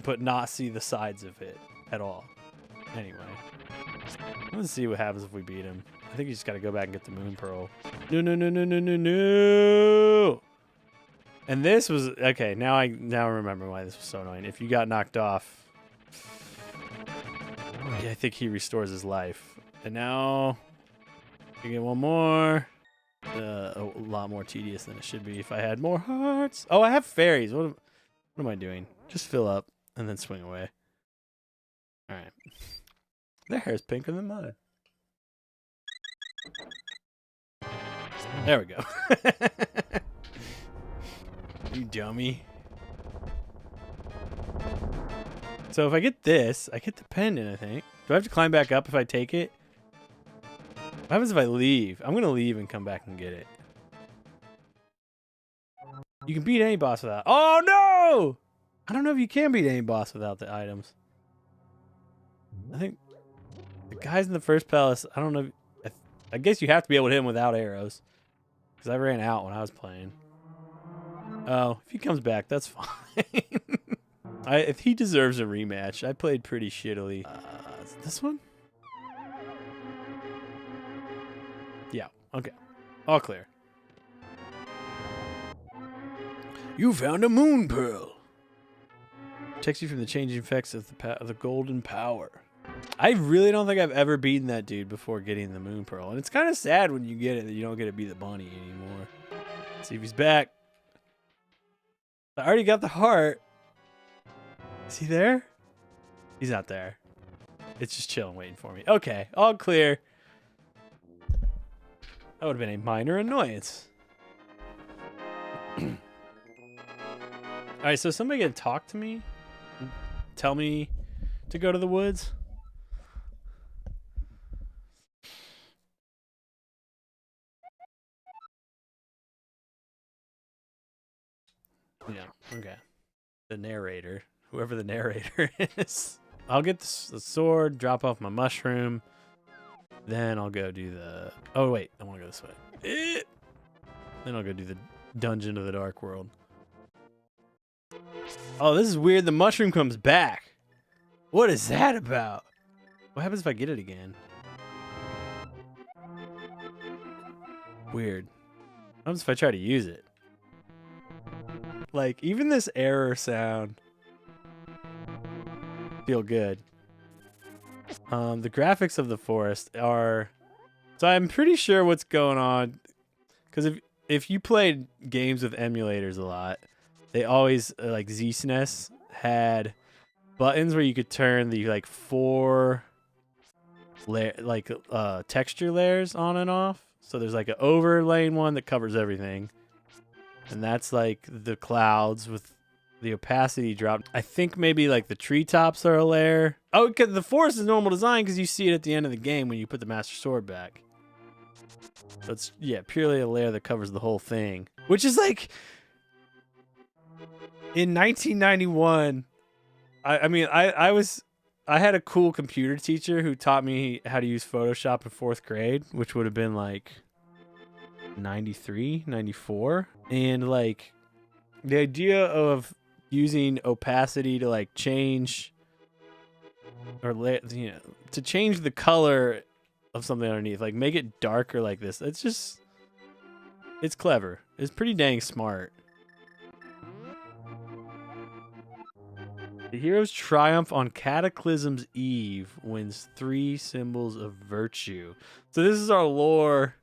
but not see the sides of it at all. Anyway, let's see what happens if we beat him. I think you just got to go back and get the moon pearl. No, no, no, no, no, no, no. And this was okay. Now I remember why this was so annoying. If you got knocked off, I think he restores his life. And now you get one more. A lot more tedious than it should be if I had more hearts. Oh, I have fairies. What am I doing? Just fill up and then swing away. All right. Their hair's pinker than mine. There we go. You dummy. So if I get this, I get the pendant, I think. Do I have to climb back up if I take it? What happens if I leave? I'm going to leave and come back and get it. You can beat any boss without... Oh, no! I don't know if you can beat any boss without the items. I think the guys in the first palace, I don't know. I guess you have to be able to hit him without arrows. Because I ran out when I was playing. Oh, if he comes back, that's fine. If he deserves a rematch, I played pretty shittily. Is it this one? Yeah, okay. All clear. You found a moon pearl. Protects you from the changing effects of the golden power. I really don't think I've ever beaten that dude before getting the moon pearl. And it's kind of sad when you get it that you don't get to be the bunny anymore. Let's see if he's back. I already got the heart. Is he there? He's not there. It's just chilling waiting for me. Okay, all clear. That would have been a minor annoyance. Alright, so somebody can talk to me? Tell me to go to the woods? Yeah, okay. The narrator. Whoever the narrator is. I'll get the sword, drop off my mushroom. Then I'll go do the... Oh, wait. I want to go this way. Then I'll go do the Dungeon of the Dark World. Oh, this is weird. The mushroom comes back. What is that about? What happens if I get it again? Weird. What happens if I try to use it? Like, even this error sound feel good. The graphics of the forest are... So I'm pretty sure what's going on. Because if you played games with emulators a lot, they always, like ZSNES, had buttons where you could turn the, like, 4... texture layers on and off. So there's like an overlaying one that covers everything, and that's like the clouds with the opacity dropped. I think maybe like the treetops are a layer. Oh, because the forest is normal design because you see it at the end of the game when you put the Master Sword back. So it's, yeah, purely a layer that covers the whole thing, which is like in 1991. I had a cool computer teacher who taught me how to use Photoshop in 4th grade, which would have been like 93, 94. And like the idea of using opacity to like change or, you know, to change the color of something underneath, like make it darker like this. It's clever. It's pretty dang smart. The hero's triumph on Cataclysm's eve wins 3 symbols of virtue. So this is our lore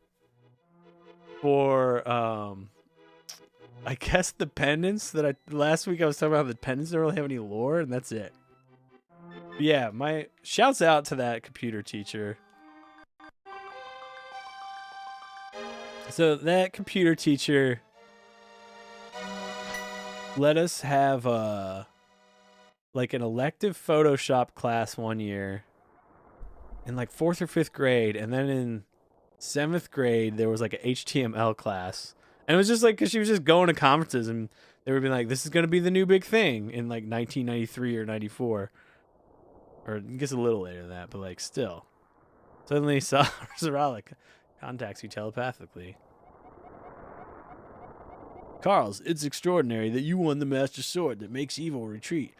for, I guess the pendants that last week I was talking about. The pendants don't really have any lore, and that's it. But yeah, my shouts out to that computer teacher. So that computer teacher let us have like an elective Photoshop class one year in like 4th or 5th grade, and then in 7th grade there was like an HTML class, and it was just like because she was just going to conferences and they would be like, this is going to be the new big thing in like 1993 or 94, or I guess a little later than that, but like still. Suddenly Zora like contacts you telepathically. Carls, it's extraordinary that you won the Master Sword that makes evil retreat.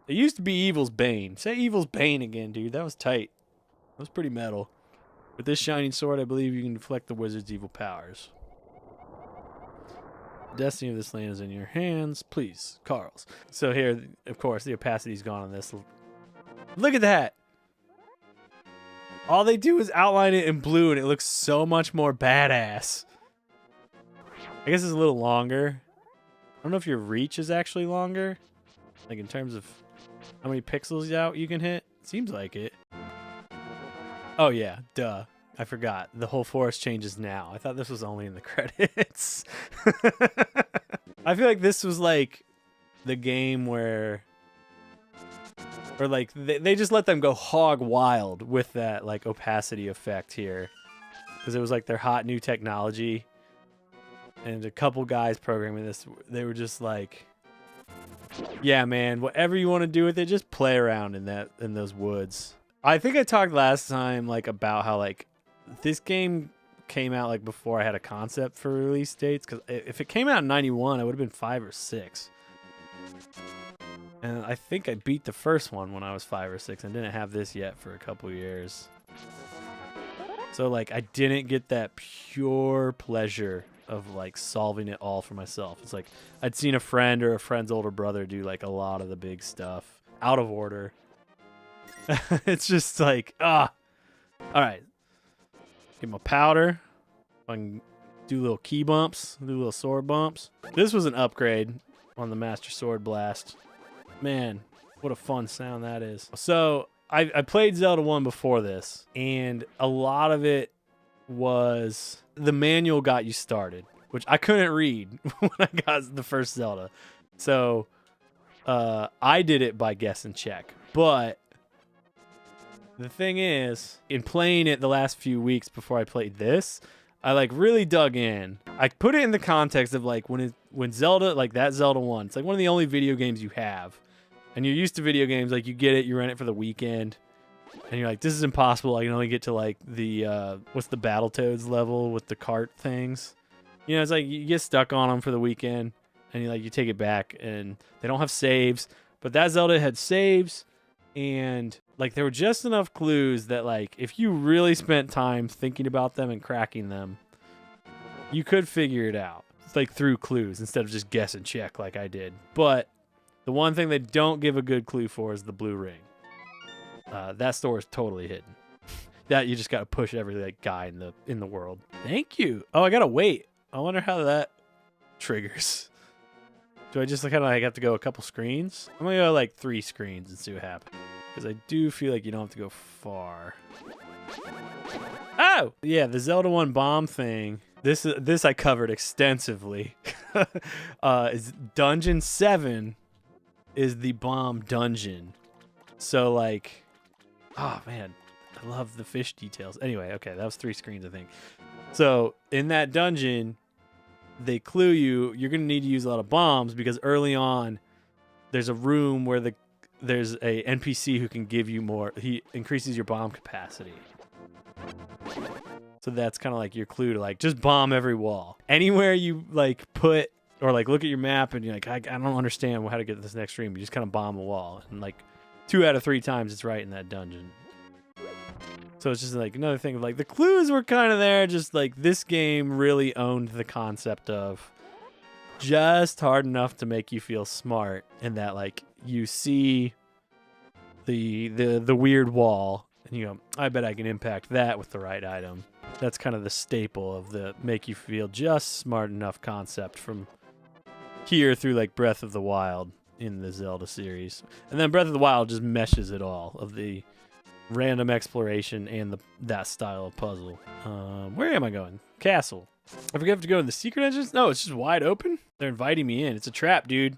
It used to be Evil's Bane. Say Evil's Bane again, dude. That was tight. That was pretty metal. With this shining sword, I believe you can deflect the wizard's evil powers. The destiny of this land is in your hands. Please, Carls. So here, of course, the opacity's gone on this. Look at that! All they do is outline it in blue, and it looks so much more badass. I guess it's a little longer. I don't know if your reach is actually longer. Like in terms of how many pixels out you can hit? Seems like it. Oh yeah, duh. I forgot. The whole forest changes now. I thought this was only in the credits. I feel like this was like the game where... Or like they just let them go hog wild with that like opacity effect here. Because it was like their hot new technology. And a couple guys programming this, they were just like... Yeah, man, whatever you want to do with it, just play around in those woods. I think I talked last time like about how like this game came out like before I had a concept for release dates, because if it came out in 91, I would have been 5 or 6. And I think I beat the first one when I was 5 or 6 and didn't have this yet for a couple years. So like I didn't get that pure pleasure of like solving it all for myself. It's like I'd seen a friend or a friend's older brother do like a lot of the big stuff out of order. It's just like, all right, get my powder. I can do little key bumps, do little sword bumps. This was an upgrade on the Master Sword Blast. Man, what a fun sound that is. So I played Zelda 1 before this, and a lot of it was the manual got you started, which I couldn't read when I got the first Zelda. So I did it by guess and check. But the thing is, in playing it the last few weeks before I played this, I like really dug in. I put it in the context of like when Zelda, like that Zelda 1, it's like one of the only video games you have. And you're used to video games, like you get it, you rent it for the weekend. And you're like, this is impossible. I can only get to like the what's the Battletoads level with the cart things. You know, it's like you get stuck on them for the weekend, and you take it back, and they don't have saves. But that Zelda had saves, and like there were just enough clues that like if you really spent time thinking about them and cracking them, you could figure it out. It's like through clues instead of just guess and check like I did. But the one thing they don't give a good clue for is the blue ring. That store is totally hidden. That you just gotta push every like guy in the world. Thank you. Oh, I gotta wait. I wonder how that triggers. Do I just kind of like have to go a couple screens? I'm gonna go like 3 screens and see what happens. Because I do feel like you don't have to go far. Oh! Yeah, the Zelda 1 bomb thing. This I covered extensively. Is Dungeon 7 is the bomb dungeon. So like, oh man, I love the fish details. Anyway, okay, that was 3 screens I think. So in that dungeon, they clue you're going to need to use a lot of bombs because early on there's a room where there's a NPC who can give you more. He increases your bomb capacity. So that's kind of like your clue to like just bomb every wall. Anywhere you like put or like look at your map and you're like, I don't understand how to get to this next room. You just kind of bomb a wall. And like 2 out of 3 times it's right in that dungeon. So it's just like another thing of like the clues were kind of there. Just like this game really owned the concept of just hard enough to make you feel smart, and that like you see the weird wall and you go, I bet I can impact that with the right item. That's kind of the staple of the make you feel just smart enough concept from here through like Breath of the Wild in the Zelda series. And then Breath of the Wild just meshes it all of the random exploration and that style of puzzle. Where am I going? Castle. I forget to go in the secret entrance? No, it's just wide open. They're inviting me in. It's a trap, dude.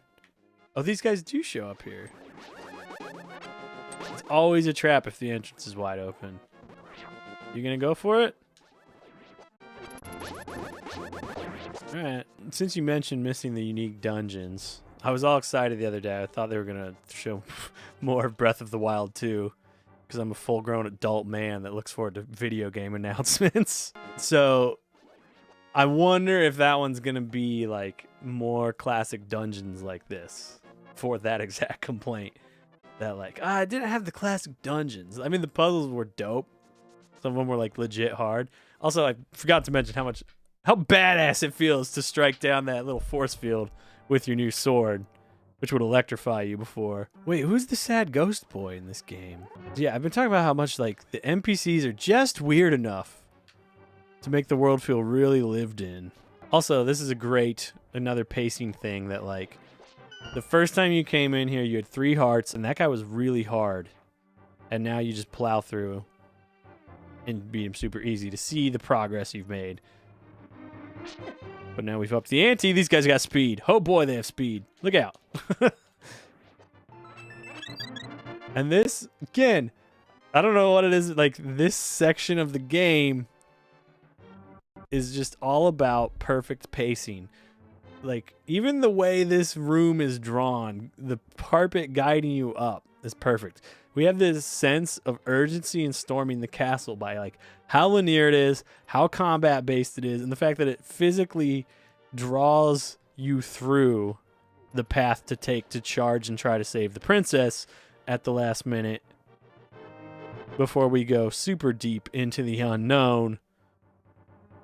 Oh, these guys do show up here. It's always a trap if the entrance is wide open. You gonna go for it? Alright. Since you mentioned missing the unique dungeons, I was all excited the other day. I thought they were gonna show more of Breath of the Wild 2. Because I'm a full-grown adult man that looks forward to video game announcements. So I wonder if that one's going to be like more classic dungeons like this for that exact complaint. That like, I didn't have the classic dungeons. I mean, the puzzles were dope. Some of them were like legit hard. Also, I forgot to mention how badass it feels to strike down that little force field with your new sword, which would electrify you before. Wait, who's the sad ghost boy in this game? Yeah, I've been talking about how much like the NPCs are just weird enough to make the world feel really lived in. Also, this is another pacing thing that like the first time you came in here, you had 3 hearts and that guy was really hard. And now you just plow through and beat him super easy to see the progress you've made. But now we've upped the ante. These guys got speed. Oh boy, they have speed. Look out. And this, again, I don't know what it is. Like, this section of the game is just all about perfect pacing. Like, even the way this room is drawn, the carpet guiding you up is perfect. We have this sense of urgency in storming the castle by like how linear it is, how combat based it is, and the fact that it physically draws you through the path to take to charge and try to save the princess at the last minute before we go super deep into the unknown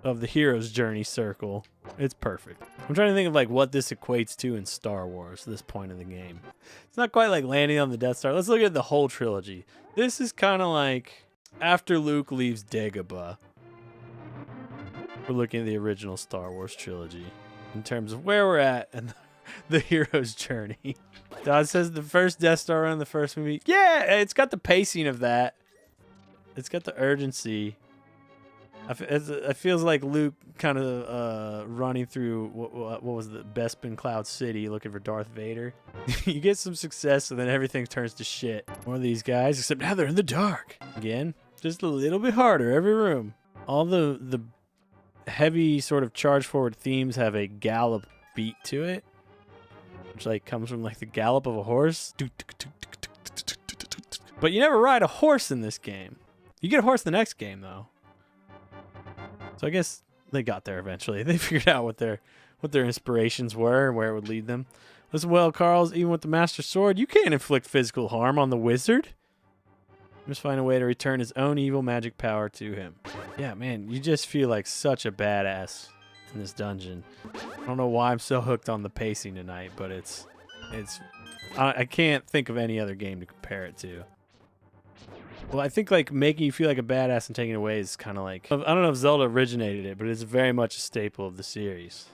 of the hero's journey circle. It's perfect. I'm trying to think of like what this equates to in Star Wars, this point of the game. It's not quite like landing on the Death Star. Let's look at the whole trilogy. This is kind of like after Luke leaves Dagobah. We're looking at the original Star Wars trilogy in terms of where we're at and the hero's journey. Dodd says the first Death Star run, the first movie. Yeah, it's got the pacing of that. It's got the urgency. It feels like Luke kind of running through what was the Bespin Cloud City looking for Darth Vader. You get some success and then everything turns to shit. More of these guys, except now they're in the dark. Again, just a little bit harder every room. All the heavy sort of charge forward themes have a gallop beat to it, which like comes from like the gallop of a horse. But you never ride a horse in this game. You get a horse the next game, though. So I guess they got there eventually. They figured out what their inspirations were and where it would lead them. Listen well, Carls, even with the Master Sword, you can't inflict physical harm on the wizard. You must find a way to return his own evil magic power to him. Yeah, man, you just feel like such a badass in this dungeon. I don't know why I'm so hooked on the pacing tonight, but it's I can't think of any other game to compare it to. Well, I think like making you feel like a badass and taking it away is kind of like, I don't know if Zelda originated it, but it's very much a staple of the series.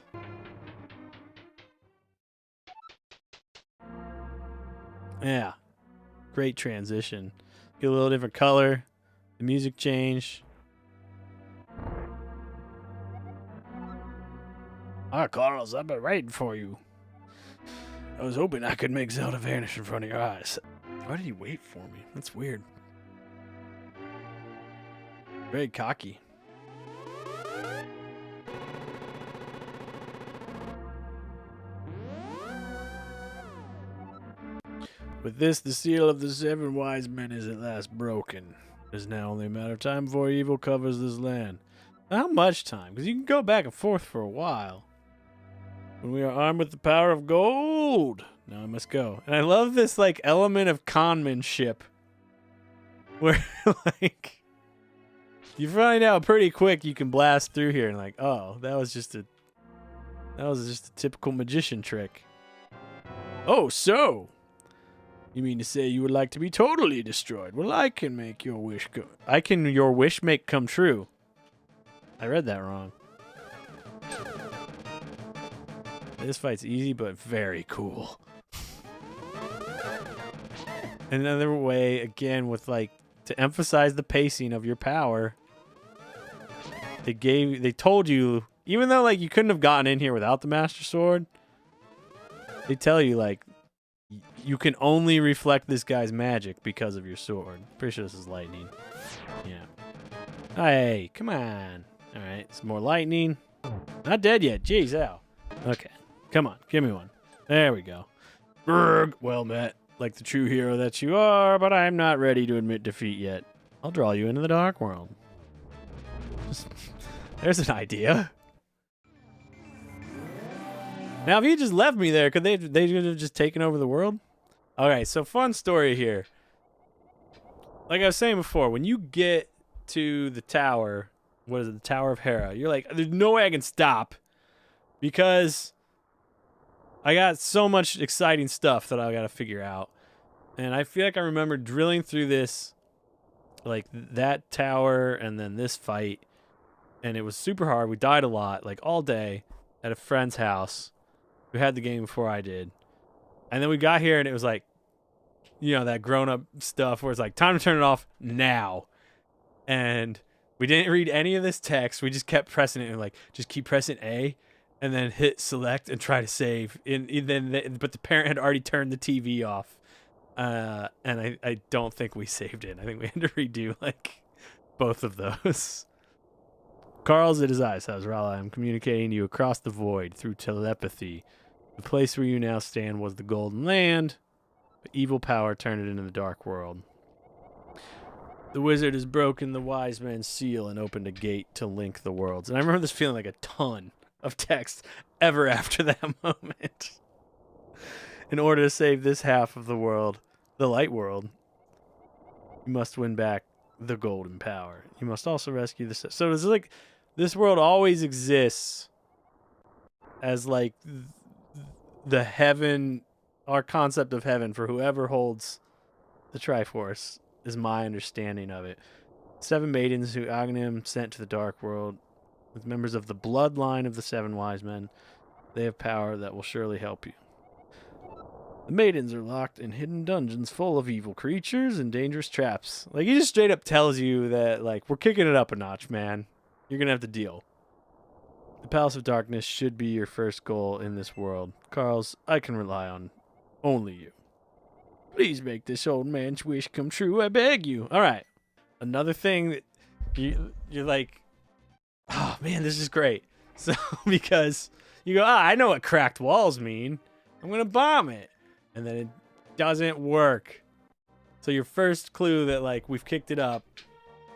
Yeah, great transition. Get a little different color, the music change. Ah, Carlos, I've been waiting for you. I was hoping I could make Zelda vanish in front of your eyes. Why did he wait for me? That's weird. Very cocky. With this, the seal of the 7 wise men is at last broken. It is now only a matter of time before evil covers this land. How much time? Because you can go back and forth for a while. When we are armed with the power of gold. Now I must go. And I love this like element of conmanship. Where like you find out pretty quick you can blast through here and like, oh, that was just a typical magician trick. Oh, so you mean to say you would like to be totally destroyed? Well, I can make your wish go. Your wish make come true. I read that wrong. This fight's easy, but very cool. Another way, again, with like, to emphasize the pacing of your power, they told you, even though like you couldn't have gotten in here without the Master Sword, they tell you like, you can only reflect this guy's magic because of your sword. Pretty sure this is lightning. Yeah. Hey, come on. All right, some more lightning. Not dead yet. Jeez, ow. Okay, come on, give me one. There we go. Brrg, well met, like the true hero that you are, but I'm not ready to admit defeat yet. I'll draw you into the dark world. There's an idea. Now, if you just left me there, could they have just taken over the world? All right, so fun story here. Like I was saying before, when you get to the tower, what is it, the Tower of Hera, you're like, there's no way I can stop because I got so much exciting stuff that I got to figure out. And I feel like I remember drilling through this, like that tower and then this fight, and it was super hard. We died a lot, like all day at a friend's house who had the game before I did. And then we got here and it was like, you know, that grown-up stuff where it's like, time to turn it off now. And we didn't read any of this text. We just kept pressing it and like, just keep pressing A and then hit select and try to save. But the parent had already turned the TV off. And I don't think we saved it. I think we had to redo like both of those. Carl's at his eyes, says Rala. I'm communicating to you across the void through telepathy. The place where you now stand was the Golden Land, but evil power turned it into the Dark World. The wizard has broken the wise man's seal and opened a gate to link the worlds. And I remember this feeling like a ton of text ever after that moment. In order to save this half of the world, the light world, you must win back the golden power. You must also rescue the... So it's like this world always exists as like the heaven, our concept of heaven for whoever holds the Triforce is my understanding of it. 7 maidens who Aghanim sent to the Dark World with members of the bloodline of the 7 wise men. They have power that will surely help you. The maidens are locked in hidden dungeons full of evil creatures and dangerous traps. Like, he just straight up tells you that, like, we're kicking it up a notch, man. You're going to have to deal. The Palace of Darkness should be your first goal in this world. Carls, I can rely on only you. Please make this old man's wish come true, I beg you. All right. Another thing that you're like, oh, man, this is great. So, because you go, I know what cracked walls mean. I'm going to bomb it. And then it doesn't work. So your first clue that like we've kicked it up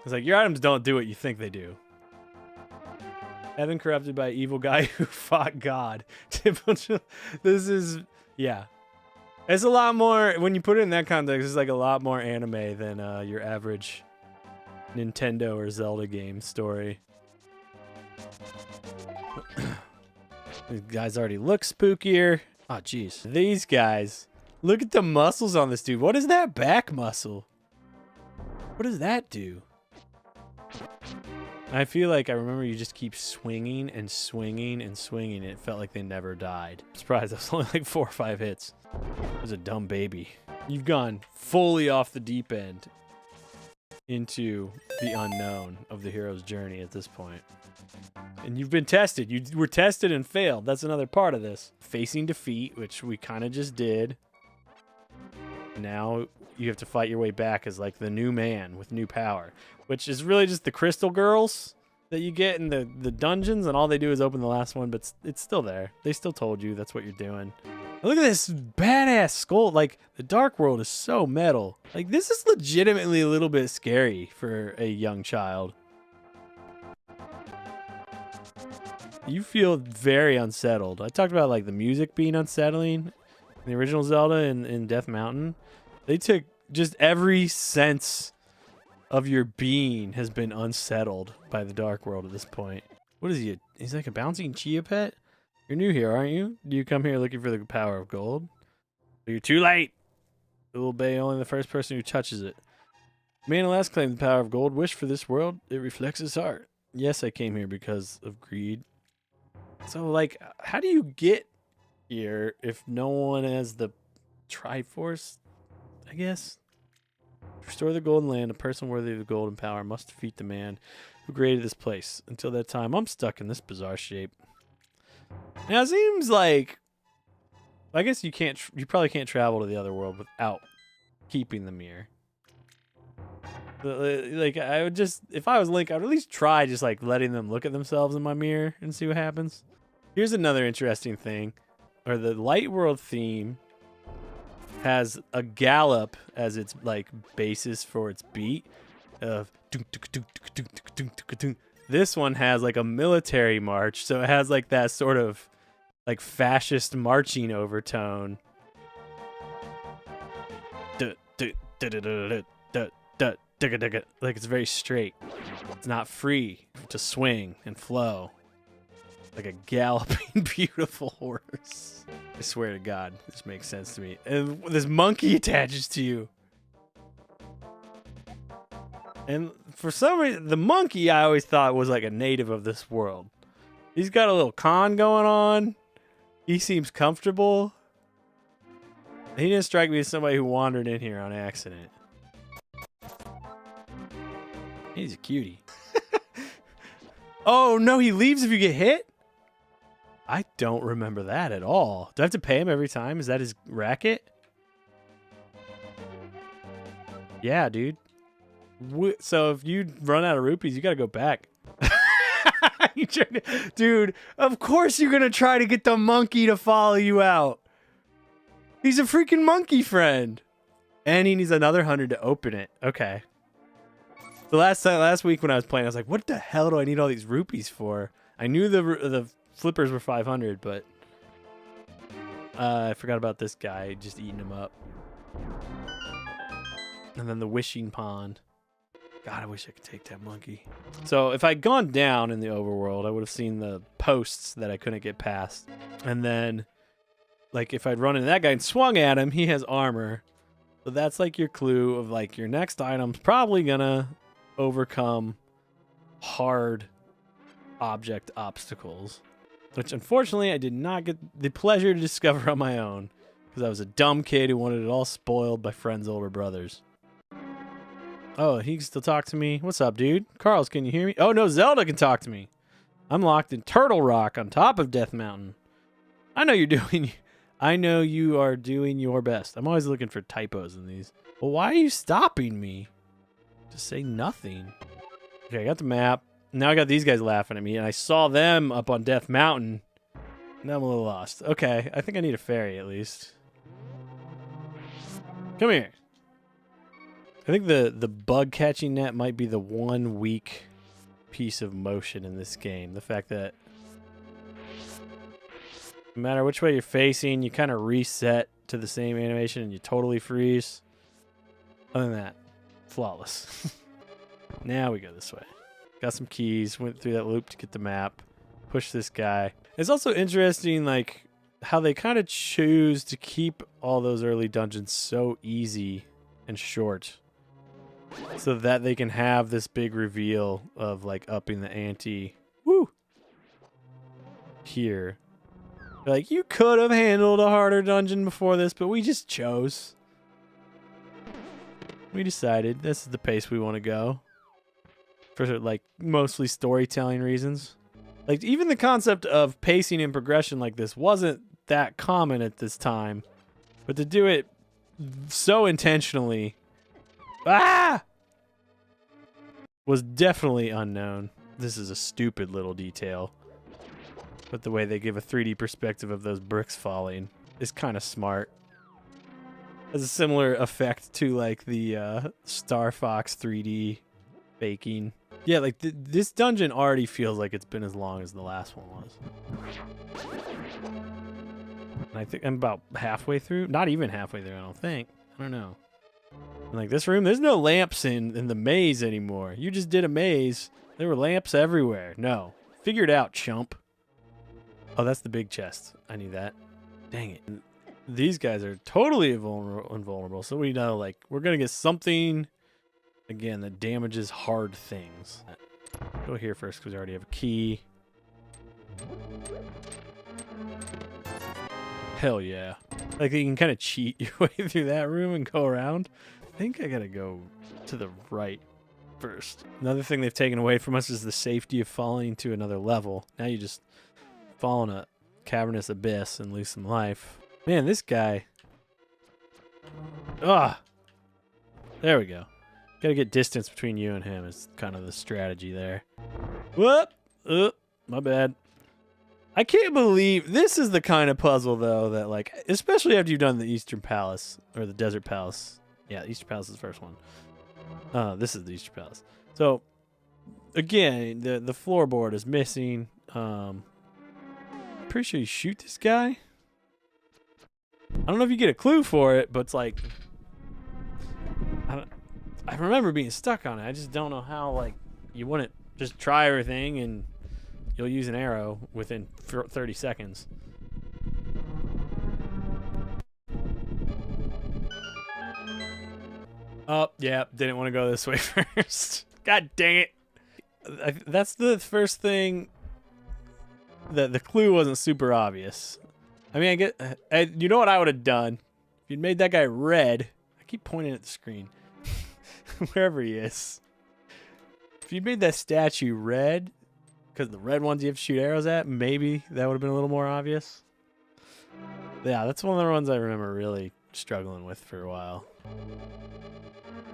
is like your items don't do what you think they do. Heaven corrupted by evil guy who fought God. This is, yeah. It's a lot more, when you put it in that context, it's like a lot more anime than your average Nintendo or Zelda game story. These guys already look spookier. Oh, jeez. These guys. Look at the muscles on this dude. What is that back muscle? What does that do? I feel like I remember you just keep swinging and swinging and swinging. It felt like they never died. I'm surprised that was only like 4 or 5 hits. It was a dumb baby. You've gone fully off the deep end into the unknown of the hero's journey at this point. And you've been tested. You were tested and failed. That's another part of this. Facing defeat, which we kind of just did. Now you have to fight your way back as like the new man with new power, which is really just the crystal girls that you get in the dungeons, and all they do is open the last one, but it's still there. They still told you that's what you're doing. Look at this badass skull. Like, the Dark World is so metal. Like, this is legitimately a little bit scary for a young child. You feel very unsettled. I talked about like the music being unsettling in the original Zelda and in Death Mountain. They took just every sense of your being has been unsettled by the Dark World at this point. What is he? He's like a bouncing chia pet? You're new here, aren't you? Do you come here looking for the power of gold? You're too late. It will obey only the first person who touches it. Man who last claimed the power of gold, wish for this world, it reflects his heart. Yes, I came here because of greed. So, like, how do you get here if no one has the Triforce, I guess? To restore the golden land, a person worthy of the golden power must defeat the man who created this place. Until that time, I'm stuck in this bizarre shape. Now, it seems like, I guess you probably can't travel to the other world without keeping the mirror. Like, I would just, if I was Link, I'd at least try just like letting them look at themselves in my mirror and see what happens. Here's another interesting thing, or the Light World theme has a gallop as its like basis for its beat of this one has like a military march, so it has like that sort of like fascist marching overtone. Like it's very straight. It's not free to swing and flow. Like a galloping, beautiful horse. I swear to God, this makes sense to me. And this monkey attaches to you. And for some reason, the monkey I always thought was like a native of this world. He's got a little con going on. He seems comfortable. He didn't strike me as somebody who wandered in here on accident. He's a cutie. Oh, no, he leaves if you get hit? I don't remember that at all. Do I have to pay him every time? Is that his racket? Yeah, dude. So if you run out of rupees, you got to go back. Dude, of course you're going to try to get the monkey to follow you out. He's a freaking monkey friend. And he needs another 100 to open it. Okay. The last week when I was playing, I was like, what the hell do I need all these rupees for? I knew the flippers were 500, but I forgot about this guy just eating them up. And then the wishing pond. God, I wish I could take that monkey. So if I'd gone down in the overworld, I would have seen the posts that I couldn't get past. And then, like, if I'd run into that guy and swung at him, he has armor. So that's like your clue of like your next item's probably gonna overcome hard object obstacles. Which unfortunately I did not get the pleasure to discover on my own. Because I was a dumb kid who wanted it all spoiled by friends' older brothers. Oh, he can still talk to me. What's up, dude? Carlos, can you hear me? Oh, no, Zelda can talk to me. I'm locked in Turtle Rock on top of Death Mountain. I know you are doing your best. I'm always looking for typos in these. Well, why are you stopping me? Just say nothing. Okay, I got the map. Now I got these guys laughing at me, and I saw them up on Death Mountain. Now I'm a little lost. Okay, I think I need a ferry at least. Come here. I think the bug catching net might be the one weak piece of motion in this game. The fact that no matter which way you're facing, you kind of reset to the same animation and you totally freeze. Other than that, flawless. Now we go this way. Got some keys, went through that loop to get the map, push this guy. It's also interesting, like, how they kind of choose to keep all those early dungeons so easy and short so that they can have this big reveal of, like, upping the ante. Woo! Here. Like, you could have handled a harder dungeon before this, but we just chose. We decided this is the pace we want to go. For, like, mostly storytelling reasons. Like, even the concept of pacing and progression like this wasn't that common at this time. But to do it so intentionally, was definitely unknown. This is a stupid little detail. But the way they give a 3D perspective of those bricks falling is kind of smart. Has a similar effect to, like, the Star Fox 3D faking. Yeah, like, this dungeon already feels like it's been as long as the last one was. And I think I'm about halfway through. Not even halfway there, I don't think. I don't know. And, like, this room, there's no lamps in the maze anymore. You just did a maze. There were lamps everywhere. No. Figure it out, chump. Oh, that's the big chest. I knew that. Dang it. These guys are totally invulnerable. So we know, like, we're going to get something, again, that damages hard things. Go here first because we already have a key. Hell yeah. Like, you can kind of cheat your way through that room and go around. I think I got to go to the right first. Another thing they've taken away from us is the safety of falling to another level. Now you just fall in a cavernous abyss and lose some life. Man, this guy. Ah, there we go. Gotta get distance between you and him is kind of the strategy there. Whoop! My bad. I can't believe this is the kind of puzzle though that, like, especially after you've done the Eastern Palace or the Desert Palace. Yeah, the Eastern Palace is the first one. This is the Eastern Palace. So again, the floorboard is missing. Pretty sure you shoot this guy. I don't know if you get a clue for it, but it's like I remember being stuck on it. I just don't know how, like, you wouldn't just try everything and you'll use an arrow within 30 seconds. Oh, yeah, didn't want to go this way first. God dang it. That's the first thing. The clue wasn't super obvious. I mean, you know what I would have done? If you'd made that guy red. I keep pointing at the screen. Wherever he is. If you'd made that statue red, because the red ones you have to shoot arrows at, maybe that would have been a little more obvious. Yeah, that's one of the ones I remember really struggling with for a while.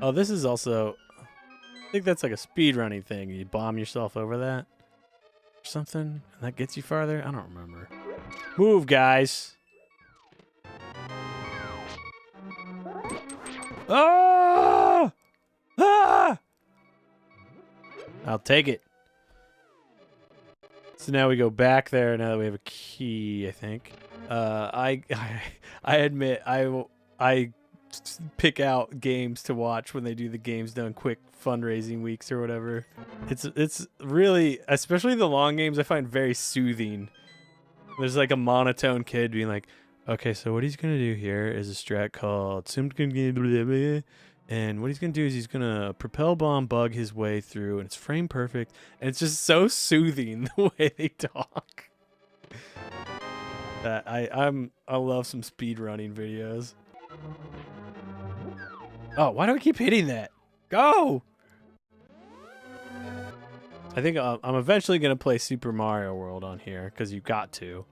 Oh, this is also, I think that's like a speedrunning thing. You bomb yourself over that or something, and that gets you farther. I don't remember. Move, guys. Oh! Ah! I'll take it. So now we go back there. Now that we have a key, I think. I admit I pick out games to watch when they do the Games Done Quick fundraising weeks or whatever. It's really, especially the long games, I find very soothing. There's like a monotone kid being like, okay, so what he's gonna do here is a strat called and what he's gonna do is he's gonna propel bomb bug his way through, and it's frame perfect, and it's just so soothing the way they talk. I love some speed running videos. Oh, why do I keep hitting that? Go! I think I'm eventually going to play Super Mario World on here, because you've got to.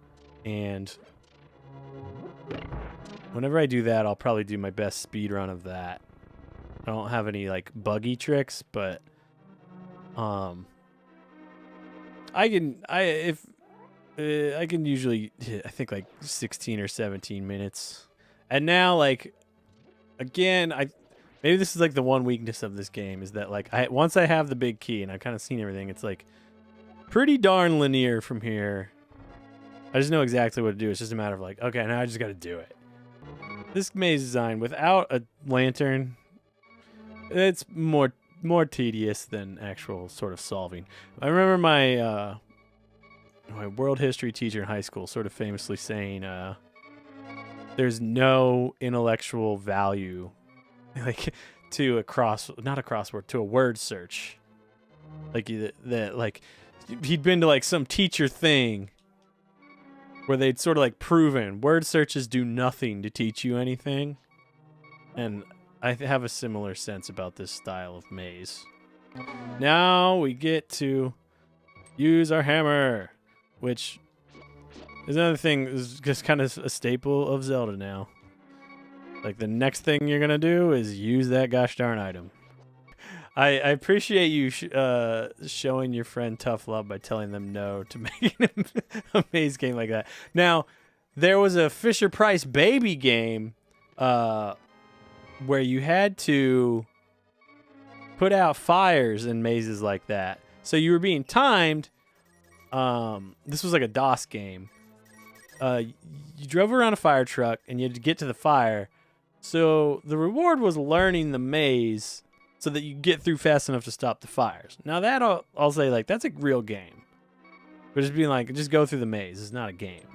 And whenever I do that, I'll probably do my best speed run of that. I don't have any, like, buggy tricks, but I can usually hit, I think, like 16 or 17 minutes. And now, like, again, Maybe this is like the one weakness of this game is that like once I have the big key and I've kind of seen everything, it's like pretty darn linear from here. I just know exactly what to do. It's just a matter of like, okay, now I just got to do it. This maze design without a lantern, it's more tedious than actual sort of solving. I remember my my world history teacher in high school sort of famously saying, "There's no intellectual value." Like to not a crossword, to a word search. Like that like he'd been to like some teacher thing where they'd sort of like proven word searches do nothing to teach you anything. And I have a similar sense about this style of maze. Now we get to use our hammer, which is another thing, is just kind of a staple of Zelda now. Like, the next thing you're going to do is use that gosh darn item. I appreciate you showing your friend tough love by telling them no to making a maze game like that. Now, there was a Fisher-Price baby game where you had to put out fires in mazes like that. So you were being timed. This was like a DOS game. You drove around a fire truck, and you had to get to the fire. So the reward was learning the maze so that you get through fast enough to stop the fires. Now that I'll say, like, that's a real game. But just being like, just go through the maze. It's not a game.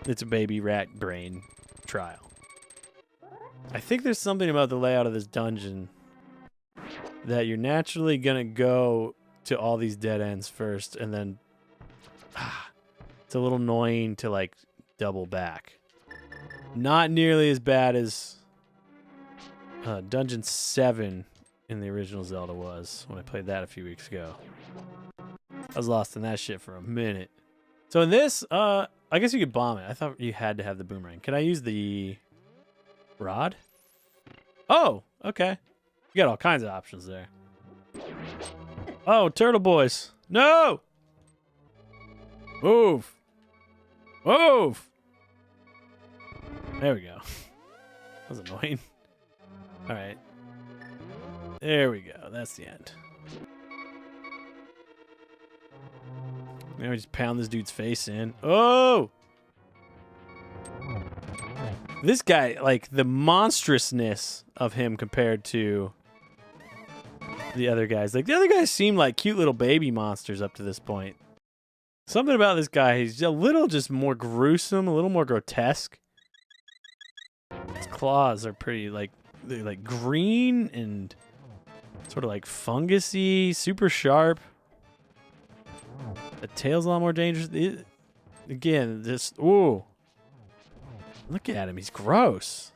It's a baby rat brain trial. I think there's something about the layout of this dungeon that you're naturally going to go to all these dead ends first, and then it's a little annoying to, like, double back. Not nearly as bad as Dungeon 7 in the original Zelda was when I played that a few weeks ago. I was lost in that shit for a minute. So in this, I guess you could bomb it. I thought you had to have the boomerang. Can I use the rod? Oh, okay. You got all kinds of options there. Oh, turtle boys. No! Move! Move! There we go. That was annoying. All right. There we go. That's the end. Now we just pound this dude's face in. Oh! This guy, like, the monstrousness of him compared to the other guys. Like, the other guys seem like cute little baby monsters up to this point. Something about this guy, he's a little just more gruesome, a little more grotesque. His claws are pretty, like, they're like green and sort of like fungusy, super sharp. The tail's a lot more dangerous. Again, just, ooh. Look at him, he's gross.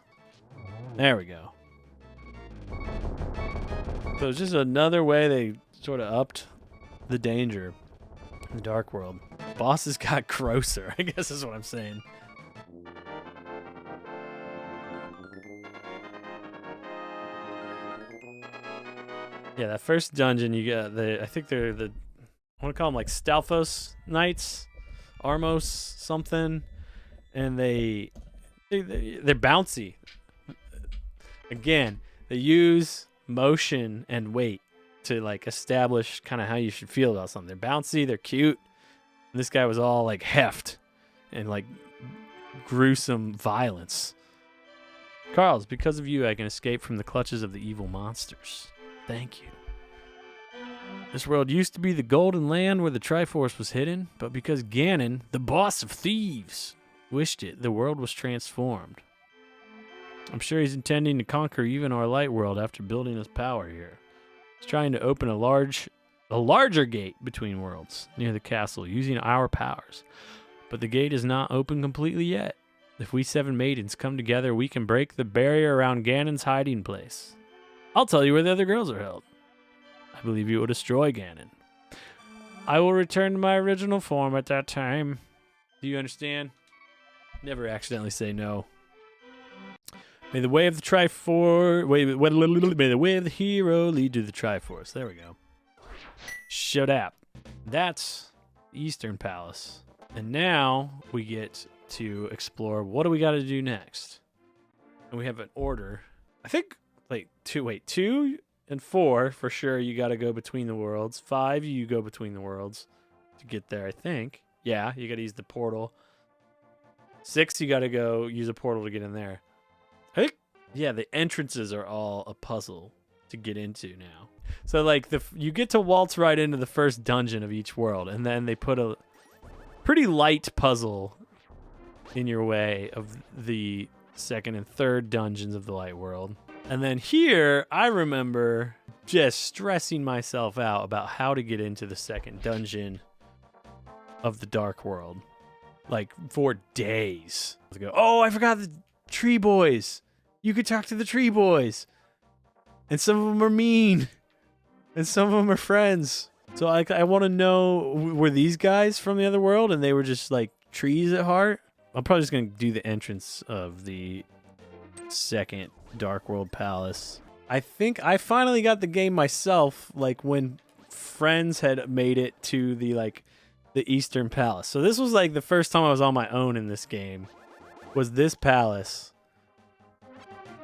There we go. So it's just another way they sort of upped the danger in the Dark World. Bosses got grosser, I guess is what I'm saying. Yeah, that first dungeon, you got I think they're I want to call them like Stalfos Knights, Armos something, and they're bouncy. Again, they use motion and weight to like establish kind of how you should feel about something. They're bouncy, they're cute. And this guy was all like heft and like gruesome violence. Carl, it's because of you I can escape from the clutches of the evil monsters. Thank you. This world used to be the golden land where the Triforce was hidden, but because Ganon, the boss of thieves, wished it, the world was transformed. I'm sure he's intending to conquer even our light world after building his power here. He's trying to open a larger gate between worlds near the castle using our powers. But the gate is not open completely yet. If we 7 maidens come together, we can break the barrier around Ganon's hiding place. I'll tell you where the other girls are held. I believe you will destroy Ganon. I will return to my original form at that time. Do you understand? Never accidentally say no. May the way of the Triforce, may the way of the hero lead to the Triforce. There we go. Shut up. That's the Eastern Palace. And now we get to explore what do we got to do next. And we have an order. I think, like, 2 and 4, for sure, you got to go between the worlds. 5, you go between the worlds to get there, I think. Yeah, you got to use the portal. 6, you got to go use a portal to get in there. I think, yeah, the entrances are all a puzzle to get into now. So, like, you get to waltz right into the first dungeon of each world, and then they put a pretty light puzzle in your way of the second and third dungeons of the light world. And then here, I remember just stressing myself out about how to get into the second dungeon of the dark world. Like, for days. Oh, I forgot the tree boys. You could talk to the tree boys. And some of them are mean. And some of them are friends. So I want to know, were these guys from the other world and they were just like trees at heart? I'm probably just going to do the entrance of the second Dark World Palace. I think I finally got the game myself, like when friends had made it to the Eastern Palace. So this was like the first time I was on my own in this game, was this palace.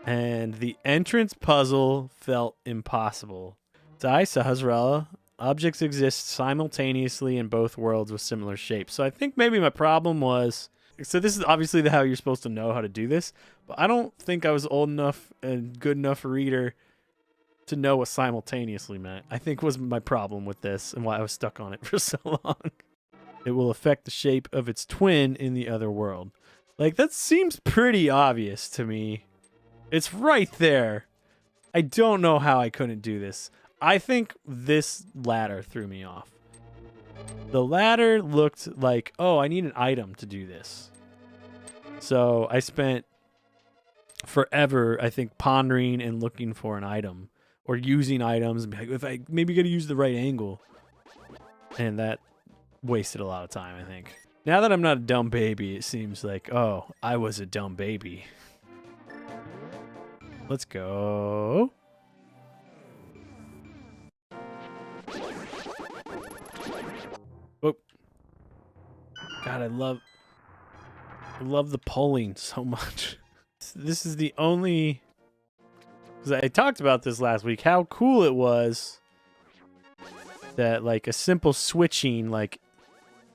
And the entrance puzzle felt impossible. Dai Sahasrara, objects exist simultaneously in both worlds with similar shapes. So I think maybe my problem was, so this is obviously how you're supposed to know how to do this, but I don't think I was old enough and good enough reader to know what simultaneously meant. I think was my problem with this and why I was stuck on it for so long. It will affect the shape of its twin in the other world. Like, that seems pretty obvious to me. It's right there. I don't know how I couldn't do this. I think this ladder threw me off. The ladder looked like, oh, I need an item to do this. So I spent forever, I think, pondering and looking for an item or using items and be like, if I maybe got to use the right angle. And that wasted a lot of time, I think. Now that I'm not a dumb baby, it seems like, oh, I was a dumb baby. Let's go. Whoop. God, I love the polling so much. This is the only, because I talked about this last week, how cool it was that, like, a simple switching, like,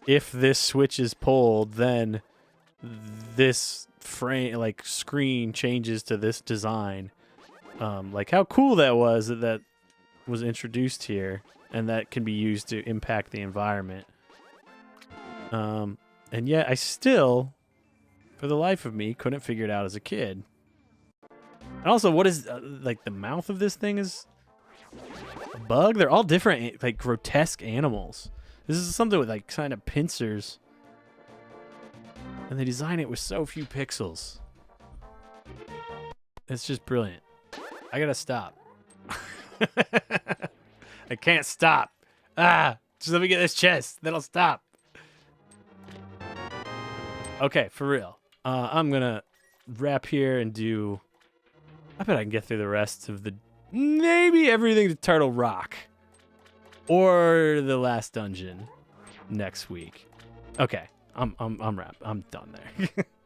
if this switch is pulled, then this frame, like, screen changes to this design. Like, how cool that was that was introduced here, and that can be used to impact the environment. And yet I still, for the life of me, couldn't figure it out as a kid. And also, what is, like, the mouth of this thing is a bug? They're all different, like, grotesque animals. This is something with, like, kind of pincers. And they design it with so few pixels. It's just brilliant. I gotta stop. I can't stop. Just let me get this chest, then I'll stop. Okay, for real. I'm gonna wrap here and do, I bet I can get through the rest of the, maybe everything to Turtle Rock. Or the last dungeon next week. Okay, I'm done there.